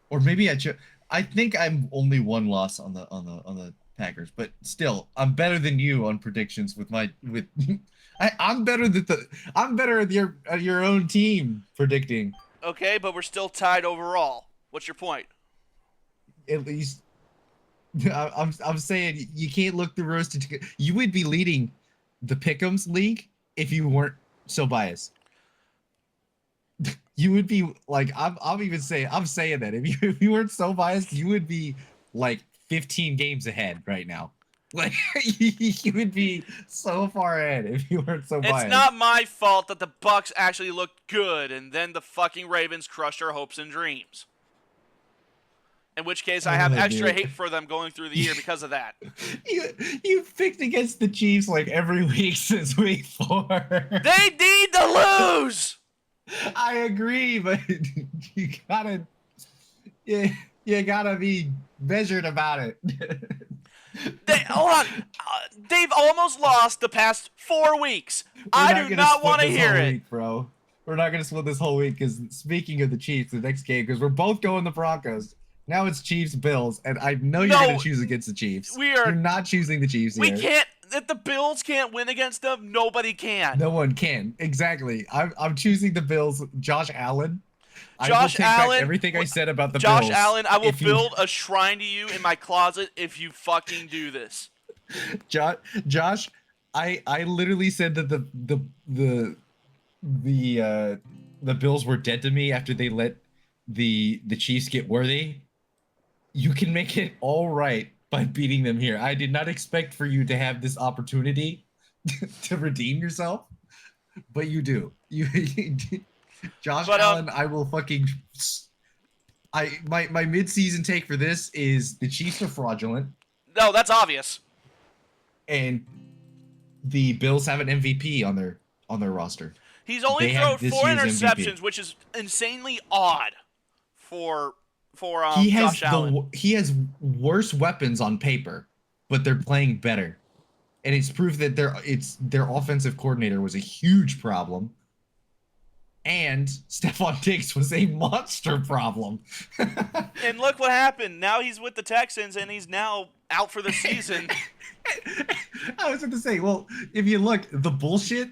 Or maybe I think I'm only one loss on the Packers, but still, I'm better than you on predictions I'm better at your own team predicting. Okay, but we're still tied overall. What's your point? At least I'm saying you can't look through roasted. You would be leading the Pick-Ems league if you weren't so biased. You would be like I'm saying that if you weren't so biased, you would be like 15 games ahead right now. Like you would be so far ahead if you weren't so biased. It's not my fault that the Bucks actually looked good and then the fucking Ravens crushed our hopes and dreams. In which case, I have extra hate for them going through the year because of that. You picked against the Chiefs like every week since week 4. They need to lose. I agree, but you gotta be measured about it. Hold on. They've almost lost the past 4 weeks. I do not want to hear it. Week, bro. We're not going to split this whole week because speaking of the Chiefs, the next game, because we're both going the Broncos. Now it's Chiefs-Bills, and I know you're going to choose against the Chiefs. You're not choosing the Chiefs We here. can't. If the Bills can't win against them, nobody can. No one can. Exactly. I'm choosing the Bills. Josh Allen. Josh I will take Allen. Back everything I said about the Bills. Bills. Josh Allen, I will build a shrine to you in my closet if you fucking do this. Josh, I literally said that the Bills were dead to me after they let the Chiefs get worthy. You can make it all right by beating them here. I did not expect for you to have this opportunity to redeem yourself, but you do. Josh Allen, I will fucking. My mid-season take for this is the Chiefs are fraudulent. No, that's obvious. And the Bills have an MVP on their roster. He's only thrown 4 interceptions, which is insanely odd for Josh Allen. He has worse weapons on paper, but they're playing better. And it's proof that their offensive coordinator was a huge problem. And Stephon Diggs was a monster problem. And look what happened. Now he's with the Texans, and he's now out for the season. I was going to say, well, if you look, the bullshit,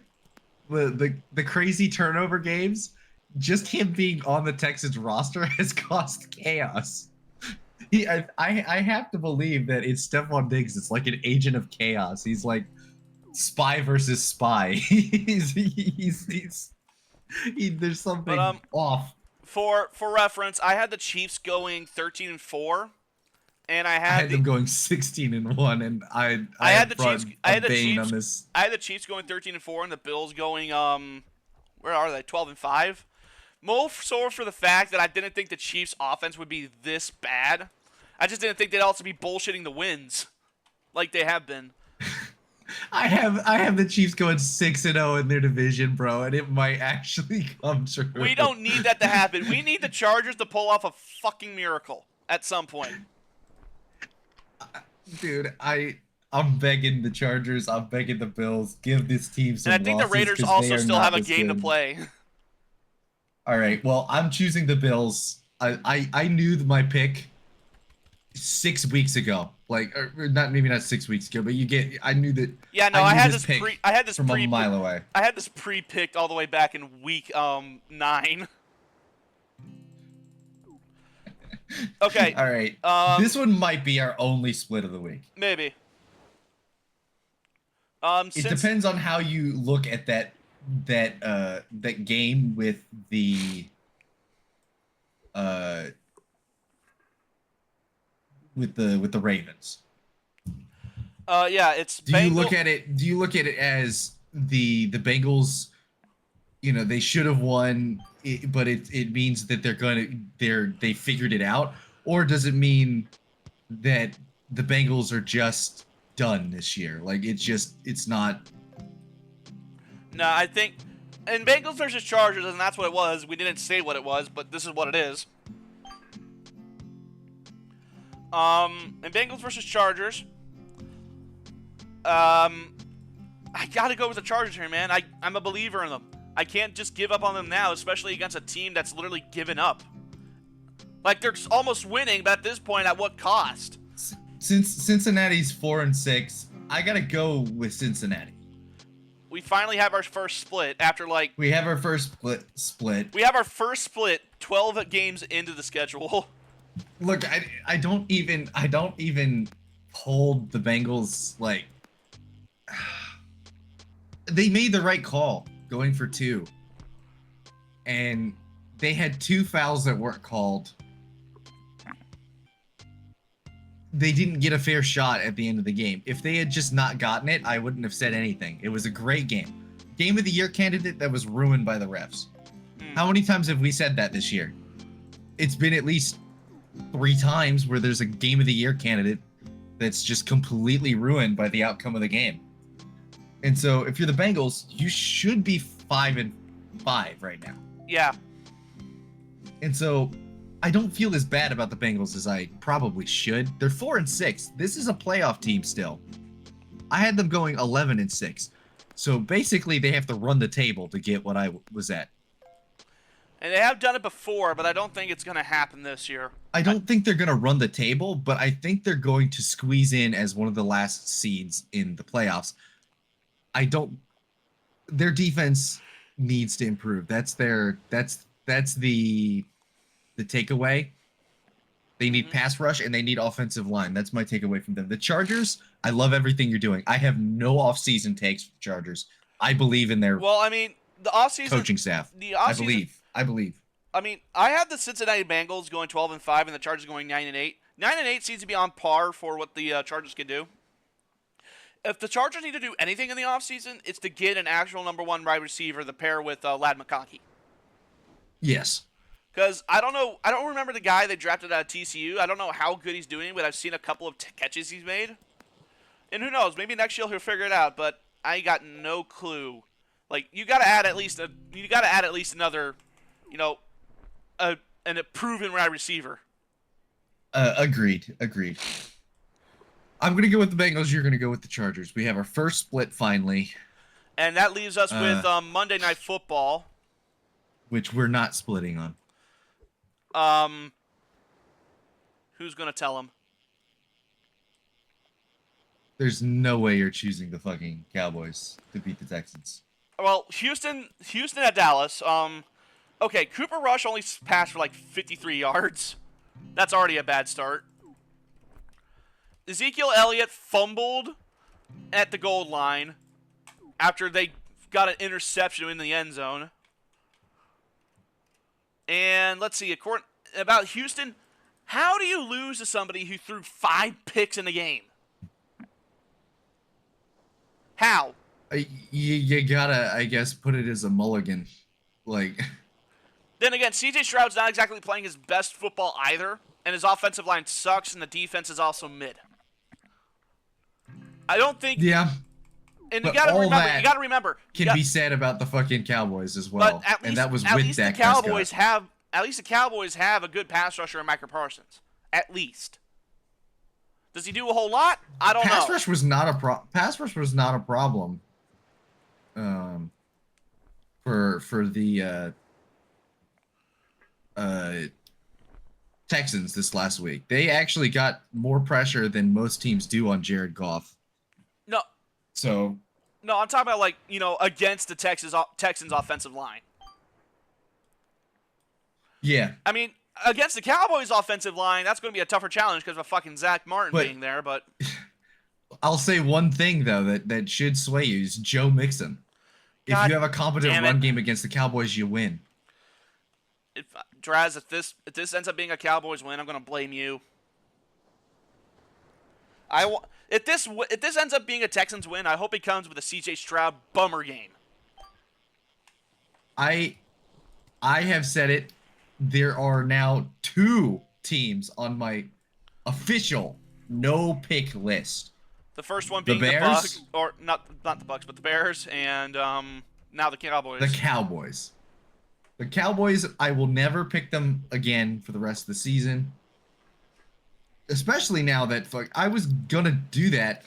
the crazy turnover games, just him being on the Texans roster has caused chaos. I have to believe that it's Stephon Diggs. It's like an agent of chaos. He's like spy versus spy. There's something off. For reference, I had the Chiefs going 13-4, and I had them going 16-1, and I had the Chiefs. I had the Chiefs going 13-4, and the Bills going where are they? 12-5. More so for the fact that I didn't think the Chiefs' offense would be this bad. I just didn't think they'd also be bullshitting the wins, like they have been. I have the Chiefs going 6-0 in their division, bro, and it might actually come true. We don't need that to happen. We need the Chargers to pull off a fucking miracle at some point. Dude, I'm begging the Chargers. I'm begging the Bills. Give this team some. And I think the Raiders also still have a game to play. All right. Well, I'm choosing the Bills. I knew my pick 6 weeks ago. Like, or not, maybe not 6 weeks ago, but I knew that. Yeah, no, I knew had this this pick I had this from a mile away. I had this pre-picked all the way back in week 9. Okay. All right. This one might be our only split of the week. Maybe. It depends on how you look at that game with the Ravens. Yeah, it's. Do you look at it as the Bengals? You know, they should have won, but it means that they figured it out, or does it mean that the Bengals are just done this year? Like, it's not. No, I think in Bengals versus Chargers, and that's what it was. We didn't say what it was, but this is what it is. In Bengals versus Chargers, I gotta go with the Chargers here, man. I'm a believer in them. I can't just give up on them now, especially against a team that's literally given up. Like, they're almost winning, but at this point, at what cost? Since Cincinnati's 4-6, I gotta go with Cincinnati. We finally have our first split after we have our first split. We have our first split 12 games into the schedule. Look, I don't even hold the Bengals, like, they made the right call going for 2. And they had 2 fouls that weren't called. They didn't get a fair shot at the end of the game. If they had just not gotten it, I wouldn't have said anything. It was a great game. Game of the year candidate that was ruined by the refs. How many times have we said that this year? It's been at least 3 times where there's a game of the year candidate that's just completely ruined by the outcome of the game. And so if you're the Bengals, you should be 5-5 right now. Yeah. And so I don't feel as bad about the Bengals as I probably should. They're 4-6. This is a playoff team still. I had them going 11-6. So basically they have to run the table to get what I was at. And they have done it before, but I don't think it's going to happen this year. I don't think they're going to run the table, but I think they're going to squeeze in as one of the last seeds in the playoffs. Their defense needs to improve. That's the takeaway. They need pass rush and they need offensive line. That's my takeaway from them. The Chargers, I love everything you're doing. I have no off-season takes for the Chargers. I believe in their the offseason coaching staff. I believe. I mean, I have the Cincinnati Bengals going 12-5 and the Chargers going 9-8. 9-8 seems to be on par for what the Chargers can do. If the Chargers need to do anything in the offseason, it's to get an actual number 1 wide receiver, the pair with Lad McConkey. Yes. Because I don't remember the guy they drafted out of TCU. I don't know how good he's doing, but I've seen a couple of catches he's made. And who knows, maybe next year he'll figure it out, but I got no clue. Like, you got to add at least another, a proven wide receiver. Agreed. I'm going to go with the Bengals. You're going to go with the Chargers. We have our first split finally. And that leaves us with Monday Night Football. Which we're not splitting on. Who's going to tell him? There's no way you're choosing the fucking Cowboys to beat the Texans. Well, Houston at Dallas. Okay, Cooper Rush only passed for like 53 yards. That's already a bad start. Ezekiel Elliott fumbled at the goal line after they got an interception in the end zone. And let's see, about Houston, how do you lose to somebody who threw 5 picks in the game? How? You gotta, I guess, put it as a mulligan. Like. Then again, C.J. Stroud's not exactly playing his best football either, and his offensive line sucks, and the defense is also mid. I don't think. Yeah. And you gotta remember. Can be said about the fucking Cowboys as well. But at least, and that was at with least Dak the Cowboys Prescott. At least the Cowboys have a good pass rusher in Micah Parsons. At least. Does he do a whole lot? I don't know. Pass rush was not a problem. For the Texans this last week. They actually got more pressure than most teams do on Jared Goff. No, So no, I'm talking about against the Texans offensive line. yeah, I mean, against the Cowboys offensive line, that's going to be a tougher challenge because of fucking Zach Martin being there. But I'll say one thing though that should sway you is Joe Mixon. If you have a competent run game against the Cowboys, you win. Draz, if this ends up being a Cowboys win, I'm going to blame you. If this ends up being a Texans win, I hope it comes with a C.J. Stroud bummer game. I have said it. There are now 2 teams on my official no pick list. The first one being the Bucks, or not the Bucks, but the Bears, and now the Cowboys. The Cowboys. The Cowboys, I will never pick them again for the rest of the season. Especially now that I was gonna do that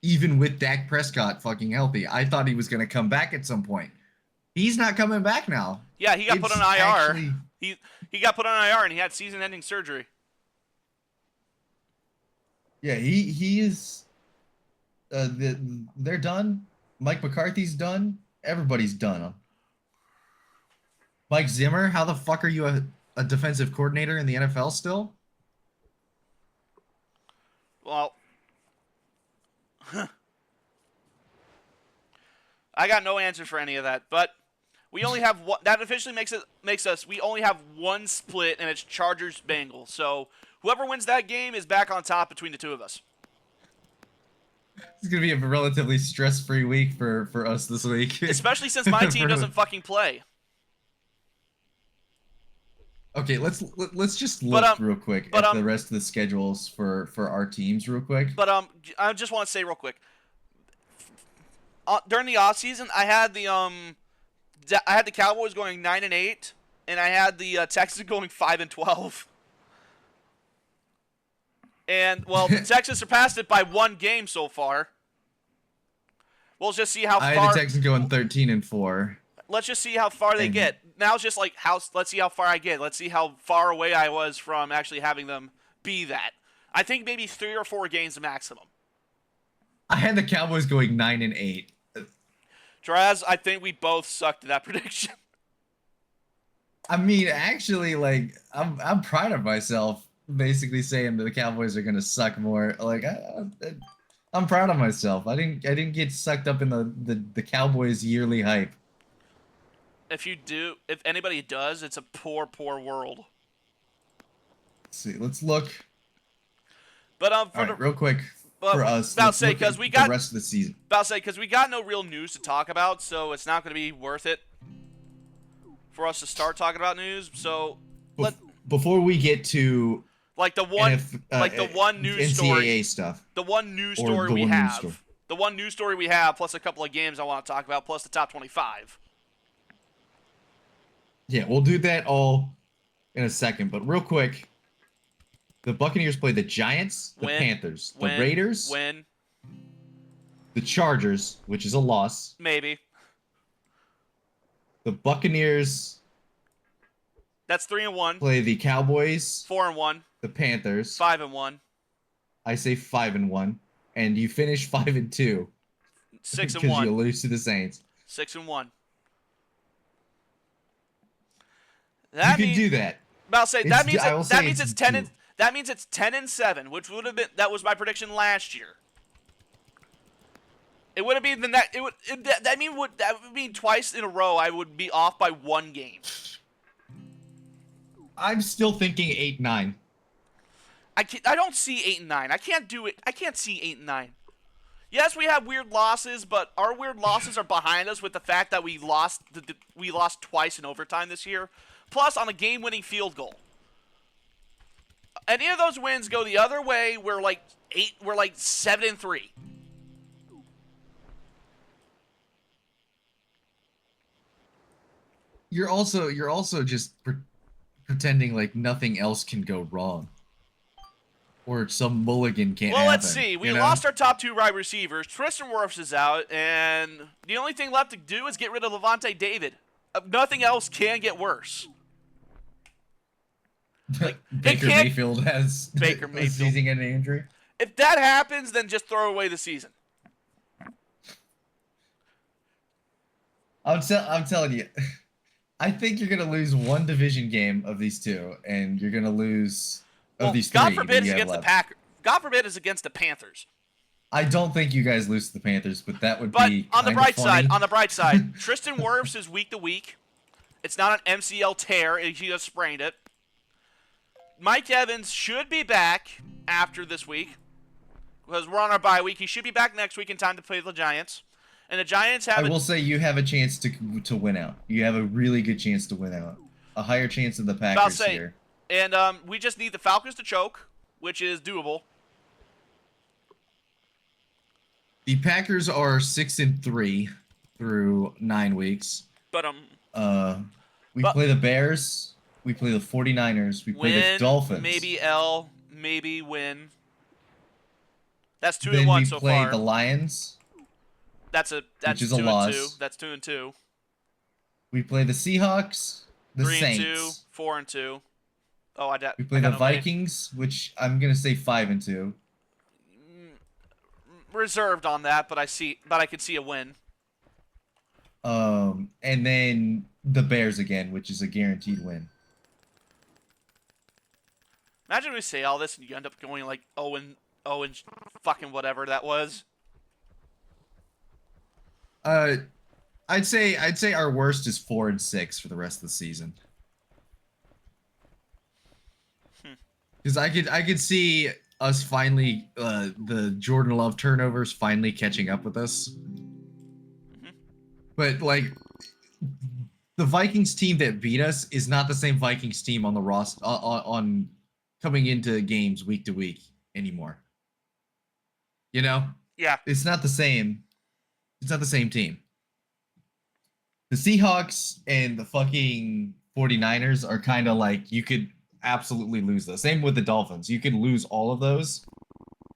even with Dak Prescott fucking healthy. I thought he was gonna come back at some point. He's not coming back now. Yeah, he got put on IR. He got put on IR and he had season-ending surgery. Yeah, he is. They're done. Mike McCarthy's done. Everybody's done. Mike Zimmer, how the fuck are you a defensive coordinator in the NFL still? Well, I got no answer for any of that, but we only have one. That officially makes us. We only have one split, and it's Chargers Bengals. So whoever wins that game is back on top between the two of us. It's gonna be a relatively stress-free week for us this week, especially since my team doesn't fucking play. Okay, let's just look real quick at the rest of the schedules for our teams real quick. But I just want to say real quick. During the off season, I had the Cowboys going 9-8, and I had the Texans going 5-12. And well, the Texans surpassed it by 1 game so far. We'll just see how far. I had the Texans going 13-4. Let's just see how far they get. Now it's just like let's see how far I get. Let's see how far away I was from actually having them be that. I think maybe 3 or 4 games maximum. I had the Cowboys going 9-8. Draz, I think we both sucked at that prediction. I mean, actually, like I'm proud of myself. Basically saying that the Cowboys are gonna suck more. Like I'm proud of myself. I didn't get sucked up in the Cowboys yearly hype. If anybody does, it's a poor world. Let's see. Let's look. But real quick for us. About to say because we got the rest of the season. About to say because we got no real news to talk about, so it's not going to be worth it for us to start talking about news. So before we get to the one news story, NCAA stuff, the one news story we have, the one news story we have, plus a couple of games I want to talk about, plus the top 25. Yeah, we'll do that all in a second. But real quick, the Buccaneers play the Giants, the Panthers, the Raiders, the Chargers, which is a loss. Maybe. The Buccaneers. That's 3-1. Play the Cowboys. 4-1. The Panthers. 5-1. I say 5-1, and you finish 5-2. 6-1. Because you lose to the Saints. 6-1. You can do that. I'll say that means it's 10 that means it's 10-7, which would have been that was my prediction last year. It would have been that would mean twice in a row I would be off by 1 game. I'm still thinking 8-9. I don't see 8-9. I can't do it. I can't see 8-9. Yes, we have weird losses, but our weird losses are behind us with the fact that we lost twice in overtime this year, plus on a game-winning field goal. Any of those wins go the other way, we're like 7-3. You're also just pretending like nothing else can go wrong. Or some mulligan can't happen. Well, let's see. We lost our top 2 wide receivers. Tristan Wirfs is out, and the only thing left to do is get rid of Levante David. Nothing else can get worse. Like Baker Mayfield has Baker a Mayfield. season-ending injury. If that happens, then just throw away the season. I'm telling you, I think you're gonna lose one division game of these two, and you're gonna lose of these three. God forbid that it's you have against left. the Packers. God forbid it's against the Panthers. I don't think you guys lose to the Panthers, but that would But be on the kinda bright funny. side, Tristan Wirfs is week to week. It's not an MCL tear. He just sprained it. Mike Evans should be back after this week because we're on our bye week. He should be back next week in time to play the Giants. And the Giants have. I will say you have a chance to win out. You have a really good chance to win out. A higher chance than the Packers here. And we just need the Falcons to choke, which is doable. The Packers are 6-3 through 9 weeks. But we play the Bears. We play the 49ers. We play the Dolphins. Maybe L, maybe win. That's 2-1 so far. Then we play the Lions. That's which is 2-2. a loss. That's 2-2. We play the Seahawks, the 3-2, Saints. 4-2. Oh, we play the Vikings, which I'm gonna say 5-2. Reserved on that, but I could see a win. And then the Bears again, which is a guaranteed win. Imagine we say all this and you end up going like 0 and fucking whatever that was. I'd say our worst is 4-6 for the rest of the season. Because I could see us finally the Jordan Love turnovers finally catching up with us. But like the Vikings team that beat us is not the same Vikings team on the roster on coming into games week to week anymore. You know? Yeah. It's not the same. It's not the same team. The Seahawks and the fucking 49ers are kind of like you could absolutely lose those. Same with the Dolphins. You can lose all of those.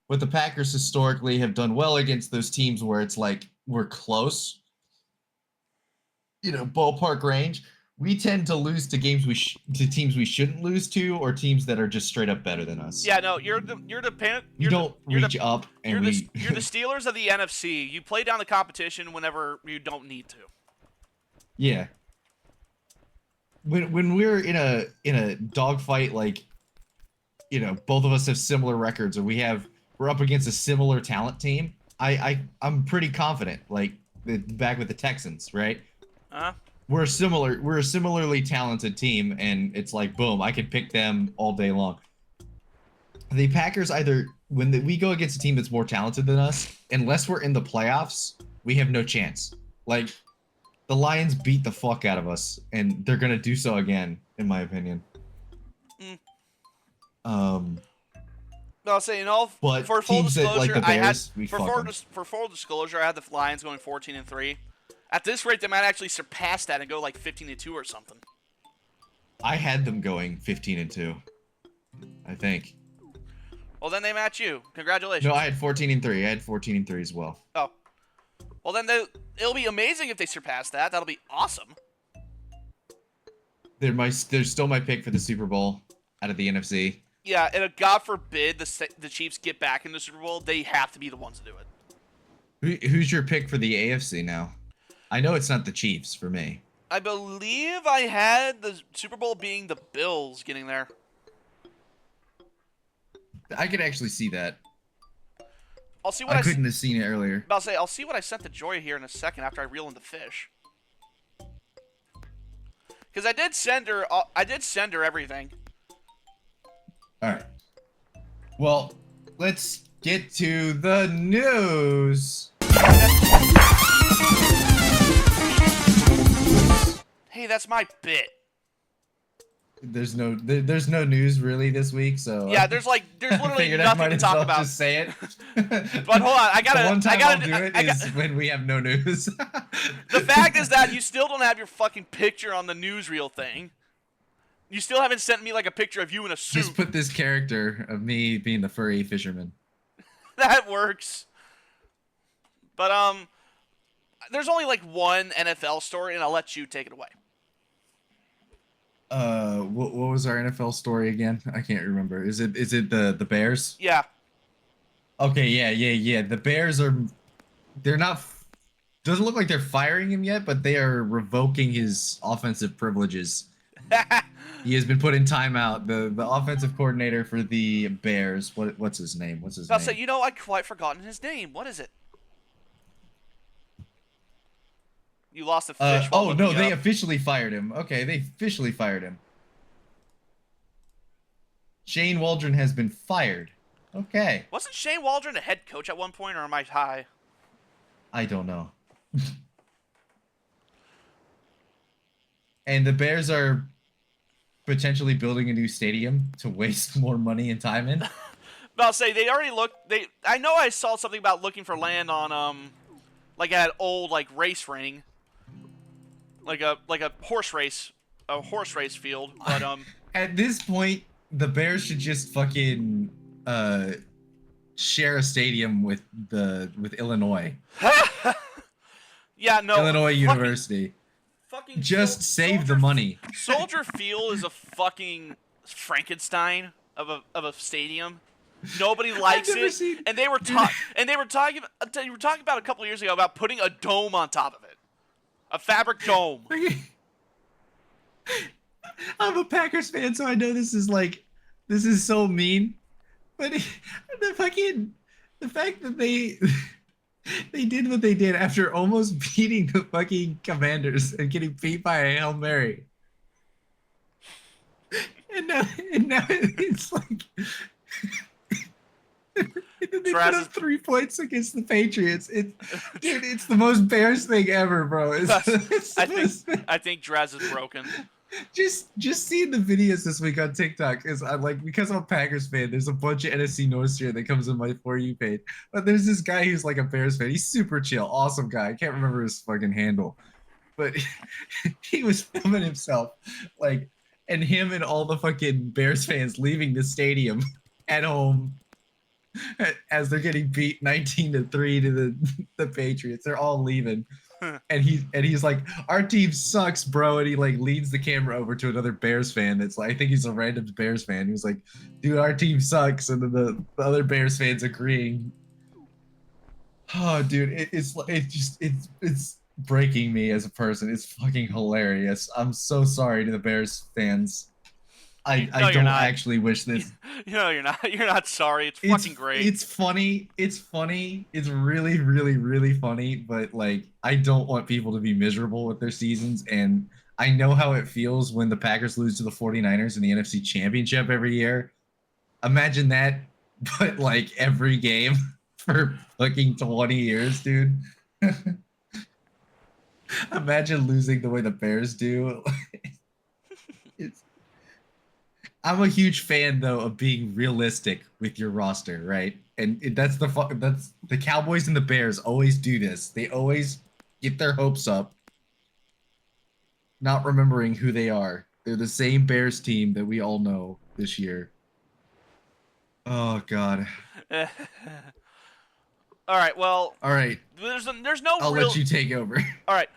But the Packers historically have done well against those teams where it's like we're close. You know, ballpark range. We tend to lose to games to teams we shouldn't lose to, or teams that are just straight up better than us. Yeah, no, you're the Steelers of the NFC. You play down the competition whenever you don't need to. Yeah. When we're in a dogfight, like, you know, both of us have similar records, or we're up against a similar talent team. I'm pretty confident. Like back with the Texans, right? We're a similarly talented team, and it's like boom, I could pick them all day long. The Packers we go against a team that's more talented than us, unless we're in the playoffs, we have no chance. Like the Lions beat the fuck out of us, and they're gonna do so again, in my opinion. I'll say, but for full disclosure, like the Bears, for full disclosure, I had the Lions going 14-3. At this rate, they might actually surpass that and go like 15-2 or something. I had them going 15-2. I think. Well, then they match you. Congratulations. No, I had 14-3. I had 14-3 as well. Oh. Well, then it'll be amazing if they surpass that. That'll be awesome. They're still my pick for the Super Bowl out of the NFC. Yeah, and if God forbid the Chiefs get back in the Super Bowl, they have to be the ones to do it. Who's your pick for the AFC now? I know it's not the Chiefs for me. I believe I had the Super Bowl being the Bills getting there. I could actually see that. I'll see what I couldn't have seen it earlier. I'll see what I sent to Joy here in a second after I reel in the fish. Because I did send her everything. All right. Well, let's get to the news. Hey, that's my bit. There's no news really this week, so yeah, there's literally nothing to talk about. Just say it. But hold on, is when we have no news. The fact is that you still don't have your fucking picture on the newsreel thing. You still haven't sent me like a picture of you in a suit. Just put this character of me being the furry fisherman. That works. But there's only like one NFL story, and I'll let you take it away. What was our NFL story again? I can't remember. Is it the Bears? Yeah. Okay, yeah. The Bears they're not doesn't look like they're firing him yet, but they are revoking his offensive privileges. He has been put in timeout. The offensive coordinator for the Bears. What's his name? What's his I'll name? say, you know, I'd quite forgotten his name. What is it? You lost a fish while Oh no, looking they up. officially fired him. Okay, they officially fired him. Shane Waldron has been fired. Okay. Wasn't Shane Waldron a head coach at one point, or am I high? I don't know. And the Bears are potentially building a new stadium to waste more money and time in. But I'll say they already looked. I know I saw something about looking for land on like at old like race ring, like a horse race field. But At this point, the Bears should just fucking share a stadium with Illinois. yeah, no. Illinois University. Fucking Just save the money. Soldier Field is a fucking Frankenstein of a stadium. Nobody likes never it, seen- and they were talking about a couple years ago about putting a dome on top of it, a fabric dome. I'm a Packers fan, so I know this is so mean. But the fact that they did what they did after almost beating the fucking Commanders and getting beat by a Hail Mary. And now it's like they put up 3 points against the Patriots. It's the most Bears thing ever, bro. I think Draz is broken. Just seeing the videos this week on TikTok is I'm like, because I'm a Packers fan, there's a bunch of NFC North shit that comes in my For You page. But there's this guy who's like a Bears fan. He's super chill, awesome guy. I can't remember his fucking handle, but he was filming himself, like, and him and all the fucking Bears fans leaving the stadium at home as they're getting beat 19-3 to the Patriots. They're all leaving. And he's like, our team sucks, bro. And he like leads the camera over to another Bears fan that's like, I think he's a random Bears fan. He was like, dude, our team sucks. And then the other Bears fans agreeing. Oh, dude, it's breaking me as a person. It's fucking hilarious. I'm so sorry to the Bears fans. I don't actually wish this. No, you're not. You're not sorry. It's fucking great. It's funny. It's funny. It's really, really, really funny. But like, I don't want people to be miserable with their seasons. And I know how it feels when the Packers lose to the 49ers in the NFC Championship every year. Imagine that, but like every game for fucking 20 years, dude. Imagine losing the way the Bears do. I'm a huge fan though of being realistic with your roster, right? And that's the Cowboys and the Bears always do this. They always get their hopes up, not remembering who they are. They're the same Bears team that we all know this year. Oh God. All right. Well. All right. There's no. I'll let you take over. All right.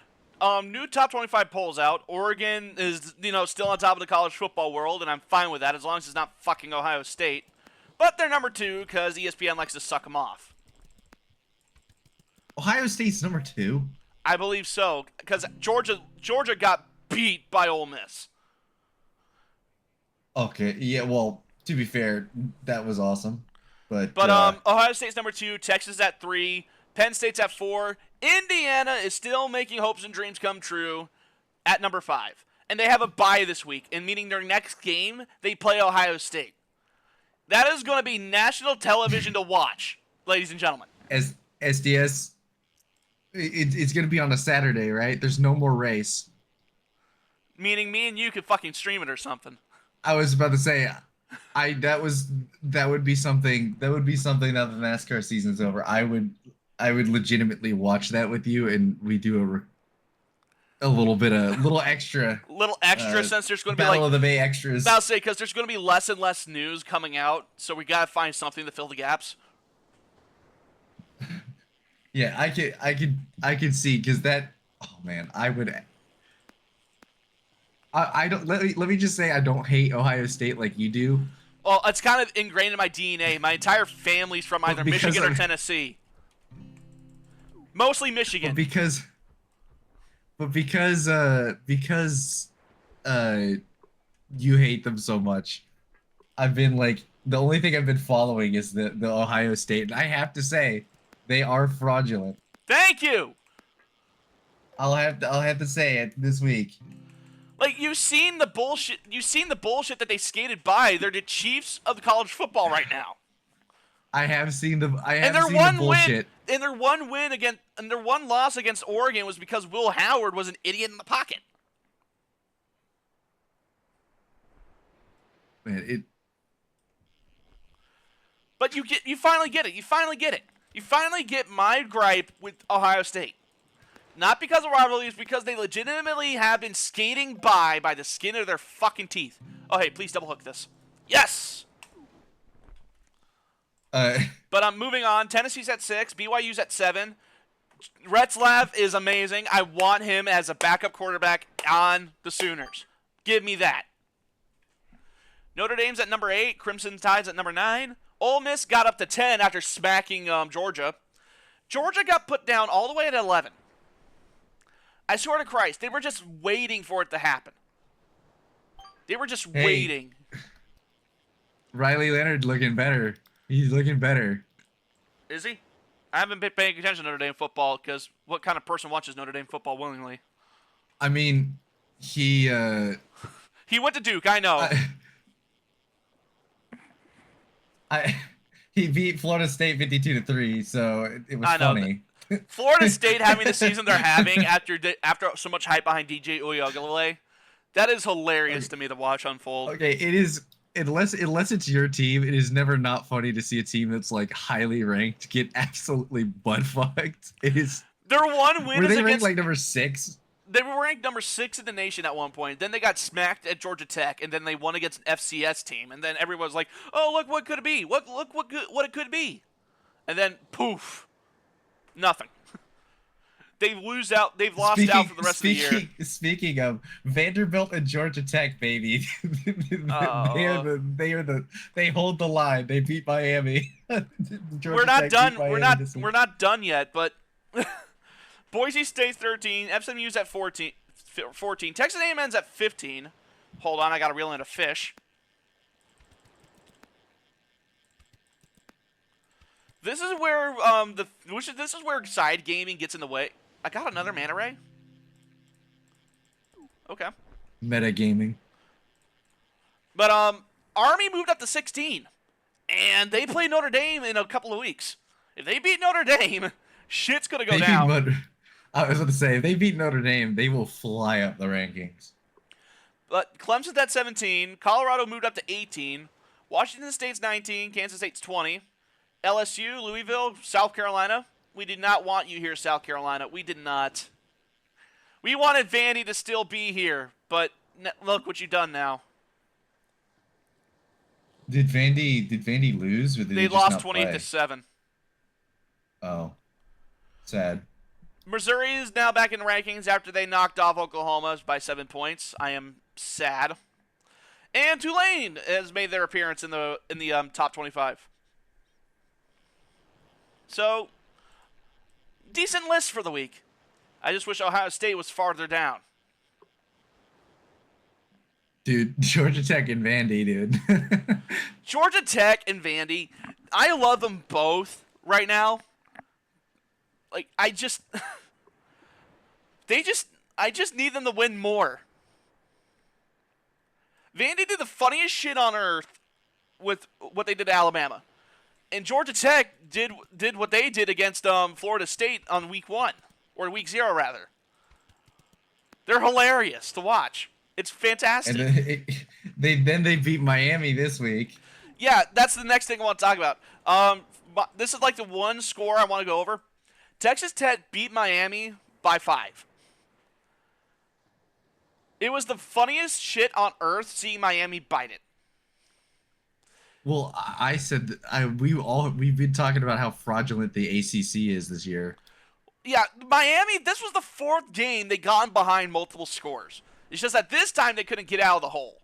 New top 25 polls out. Oregon is, still on top of the college football world, and I'm fine with that as long as it's not fucking Ohio State. But they're number 2 because ESPN likes to suck them off. Ohio State's number 2? I believe so, because Georgia got beat by Ole Miss. Okay, yeah, well, to be fair, that was awesome. But Ohio State's number 2, Texas at 3, Penn State's at 4, Indiana is still making hopes and dreams come true at number 5. And they have a bye this week, and meaning their next game, they play Ohio State. That is going to be national television to watch, ladies and gentlemen. As SDS, it's going to be on a Saturday, right? There's no more race. Meaning me and you could fucking stream it or something. I was about to say, that would be something. That would be something now that the NASCAR season's over. I would legitimately watch that with you, and we do a little extra. Since there's going to be Battle of the Bay extras. I'll say because there's going to be less and less news coming out, so we got to find something to fill the gaps. Yeah, I could see because that. Oh man, I would. I don't let me just say I don't hate Ohio State like you do. Well, it's kind of ingrained in my DNA. My entire family's from either Michigan or Tennessee. Mostly Michigan. But because you hate them so much, I've been like the only thing I've been following is the Ohio State, and I have to say they are fraudulent. Thank you. I'll have to say it this week. Like, you've seen the bullshit that they skated by. They're the Chiefs of college football right now. I have seen the Win, bullshit. and their one loss against Oregon was because Will Howard was an idiot in the pocket. Man, But you finally get it. You finally get my gripe with Ohio State. Not because of rivalries, because they legitimately have been skating by the skin of their fucking teeth. Oh, hey, please double hook this. Yes! But I'm moving on. Tennessee's at 6. BYU's at 7. Retzlaff is amazing. I want him as a backup quarterback on the Sooners. Give me that. Notre Dame's at number 8. Crimson Tide's at number 9. Ole Miss got up to 10 after smacking Georgia. Georgia got put down all the way at 11. I swear to Christ, they were just waiting for it to happen. They were just waiting. Riley Leonard looking better. He's looking better. Is he? I haven't been paying attention to Notre Dame football because what kind of person watches Notre Dame football willingly? I mean, he went to Duke, I know. He beat Florida State 52-3, so it was funny. Florida State having the season they're having after so much hype behind DJ Uiagalelei, that is hilarious to me to watch unfold. Okay, it is unless it's your team, it is never not funny to see a team that's like highly ranked get absolutely butt fucked. It is. Their one win were is they ranked against like number 6? They were ranked number 6 in the nation at one point. Then they got smacked at Georgia Tech, and then they won against an FCS team. And then everyone was like, "Oh, look what could it be? What it could be?" And then poof, nothing. They've lost out for the rest of the year. Speaking of Vanderbilt and Georgia Tech, baby, they hold the line. They beat Miami. We're not done. We're not done yet. But Boise State's 13. FSMU's at 14. Texas A&M's at 15. Hold on, I got to reel in a fish. This is where this is where side gaming gets in the way. I got another manta ray. Okay. Metagaming. But Army moved up to 16, and they play Notre Dame in a couple of weeks. If they beat Notre Dame, shit's gonna go down. I was going to say, if they beat Notre Dame, they will fly up the rankings. But Clemson's at 17. Colorado moved up to 18. Washington State's 19. Kansas State's 20. LSU, Louisville, South Carolina. We did not want you here, South Carolina. We did not. We wanted Vandy to still be here, but look what you've done now. Did Vandy lose? Or did they lost 28-7. Oh, sad. Missouri is now back in the rankings after they knocked off Oklahoma by 7 points. I am sad. And Tulane has made their appearance in the top 25. So, decent list for the week. I just wish Ohio State was farther down. Dude, Georgia Tech and Vandy, dude. Georgia Tech and Vandy, I love them both right now. Like, I just need them to win more. Vandy did the funniest shit on earth with what they did to Alabama. And Georgia Tech did what they did against Florida State on week 1. Or week 0, rather. They're hilarious to watch. It's fantastic. And they beat Miami this week. Yeah, that's the next thing I want to talk about. This is like the one score I want to go over. Texas Tech beat Miami by 5. It was the funniest shit on earth seeing Miami bite it. Well, I said we've been talking about how fraudulent the ACC is this year. Yeah, Miami, this was the 4th game they got behind multiple scores. It's just that this time they couldn't get out of the hole.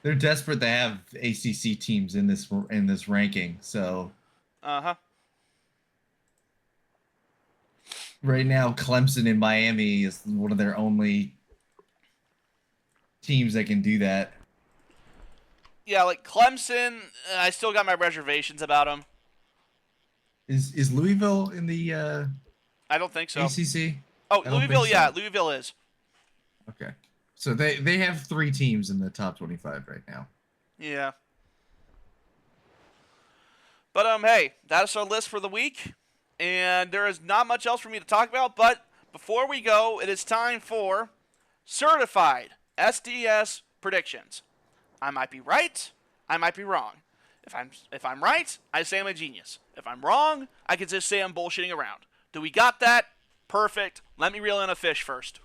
They're desperate to have ACC teams in this ranking. So right now, Clemson and Miami is one of their only teams that can do that. Yeah, like Clemson, I still got my reservations about them. Is Louisville in the I don't think so. ACC? Oh, Louisville, yeah, Louisville is. Okay. So they have 3 teams in the top 25 right now. Yeah. But hey, that's our list for the week, and there is not much else for me to talk about. But before we go, it is time for certified SDS predictions. I might be right, I might be wrong. If I'm right, I say I'm a genius. If I'm wrong, I can just say I'm bullshitting around. Do we got that? Perfect. Let me reel in a fish first.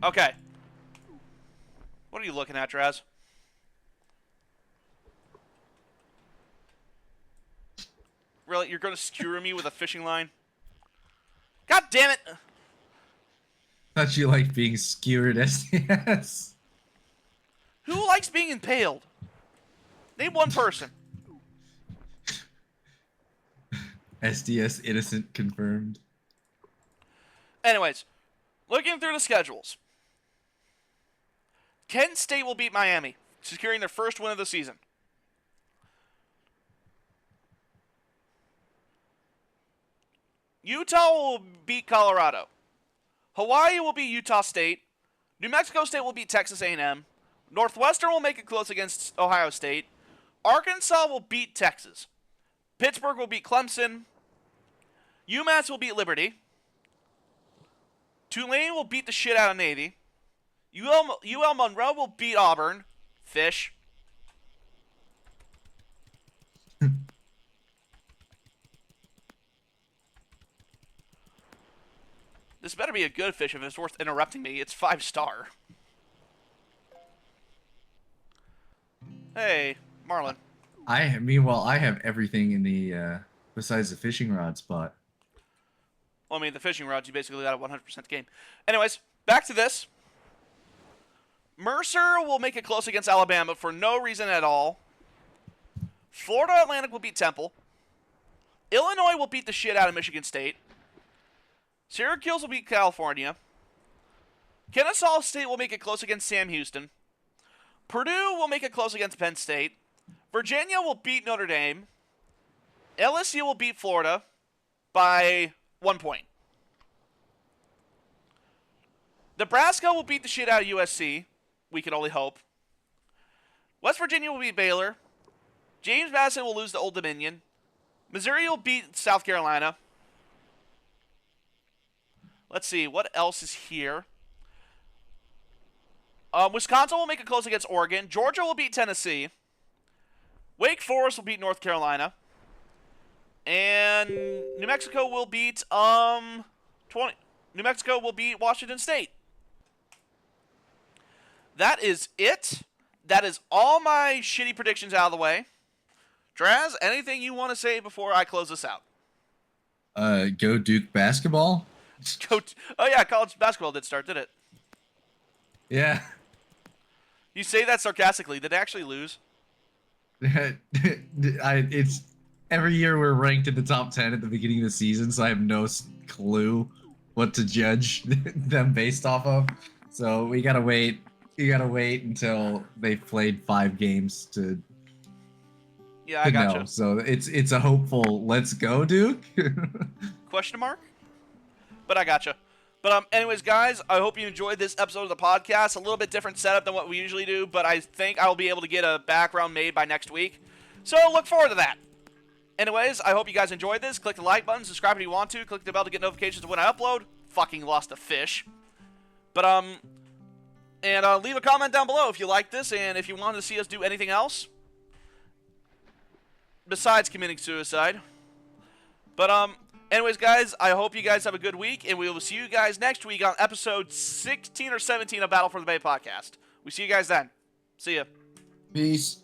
Okay. What are you looking at, Draz? Really? You're going to skewer me with a fishing line? God damn it! Thought you liked being skewered SDS. Who likes being impaled? Name one person. SDS innocent confirmed. Anyways, looking through the schedules. Kent State will beat Miami, securing their first win of the season. Utah will beat Colorado. Hawaii will beat Utah State. New Mexico State will beat Texas A&M. Northwestern will make it close against Ohio State. Arkansas will beat Texas. Pittsburgh will beat Clemson. UMass will beat Liberty. Tulane will beat the shit out of Navy. UL Monroe will beat Auburn. Fish. This better be a good fish if it's worth interrupting me. It's 5-star. Hey, Marlon. Meanwhile, I have everything in the besides the fishing rod spot. Well, I mean, the fishing rods, you basically got a 100% game. Anyways, back to this. Mercer will make it close against Alabama for no reason at all. Florida Atlantic will beat Temple. Illinois will beat the shit out of Michigan State. Syracuse will beat California. Kennesaw State will make it close against Sam Houston. Purdue will make it close against Penn State. Virginia will beat Notre Dame. LSU will beat Florida by 1 point. Nebraska will beat the shit out of USC. We can only hope. West Virginia will beat Baylor. James Madison will lose to Old Dominion. Missouri will beat South Carolina. Let's see, what else is here? Wisconsin will make it close against Oregon. Georgia will beat Tennessee. Wake Forest will beat North Carolina. And New Mexico will beat New Mexico will beat Washington State. That is it. That is all my shitty predictions out of the way. Draz, anything you want to say before I close this out? Go Duke basketball. Oh yeah, college basketball did start, did it? Yeah. You say that sarcastically. Did they actually lose? It's every year we're ranked in the top 10 at the beginning of the season, so I have no clue what to judge them based off of. So we gotta wait. You gotta wait until they've played 5 games to. Yeah, I gotcha. Know. So it's a hopeful let's go, Duke. Question mark? But I gotcha. But anyways, guys, I hope you enjoyed this episode of the podcast. A little bit different setup than what we usually do, but I think I'll be able to get a background made by next week. So look forward to that. Anyways, I hope you guys enjoyed this. Click the like button, subscribe if you want to. Click the bell to get notifications when I upload. Fucking lost a fish. But and leave a comment down below if you like this and if you want to see us do anything else besides committing suicide. But anyways, guys, I hope you guys have a good week, and we will see you guys next week on episode 16 or 17 of Battle for the Bay podcast. We see you guys then. See ya. Peace.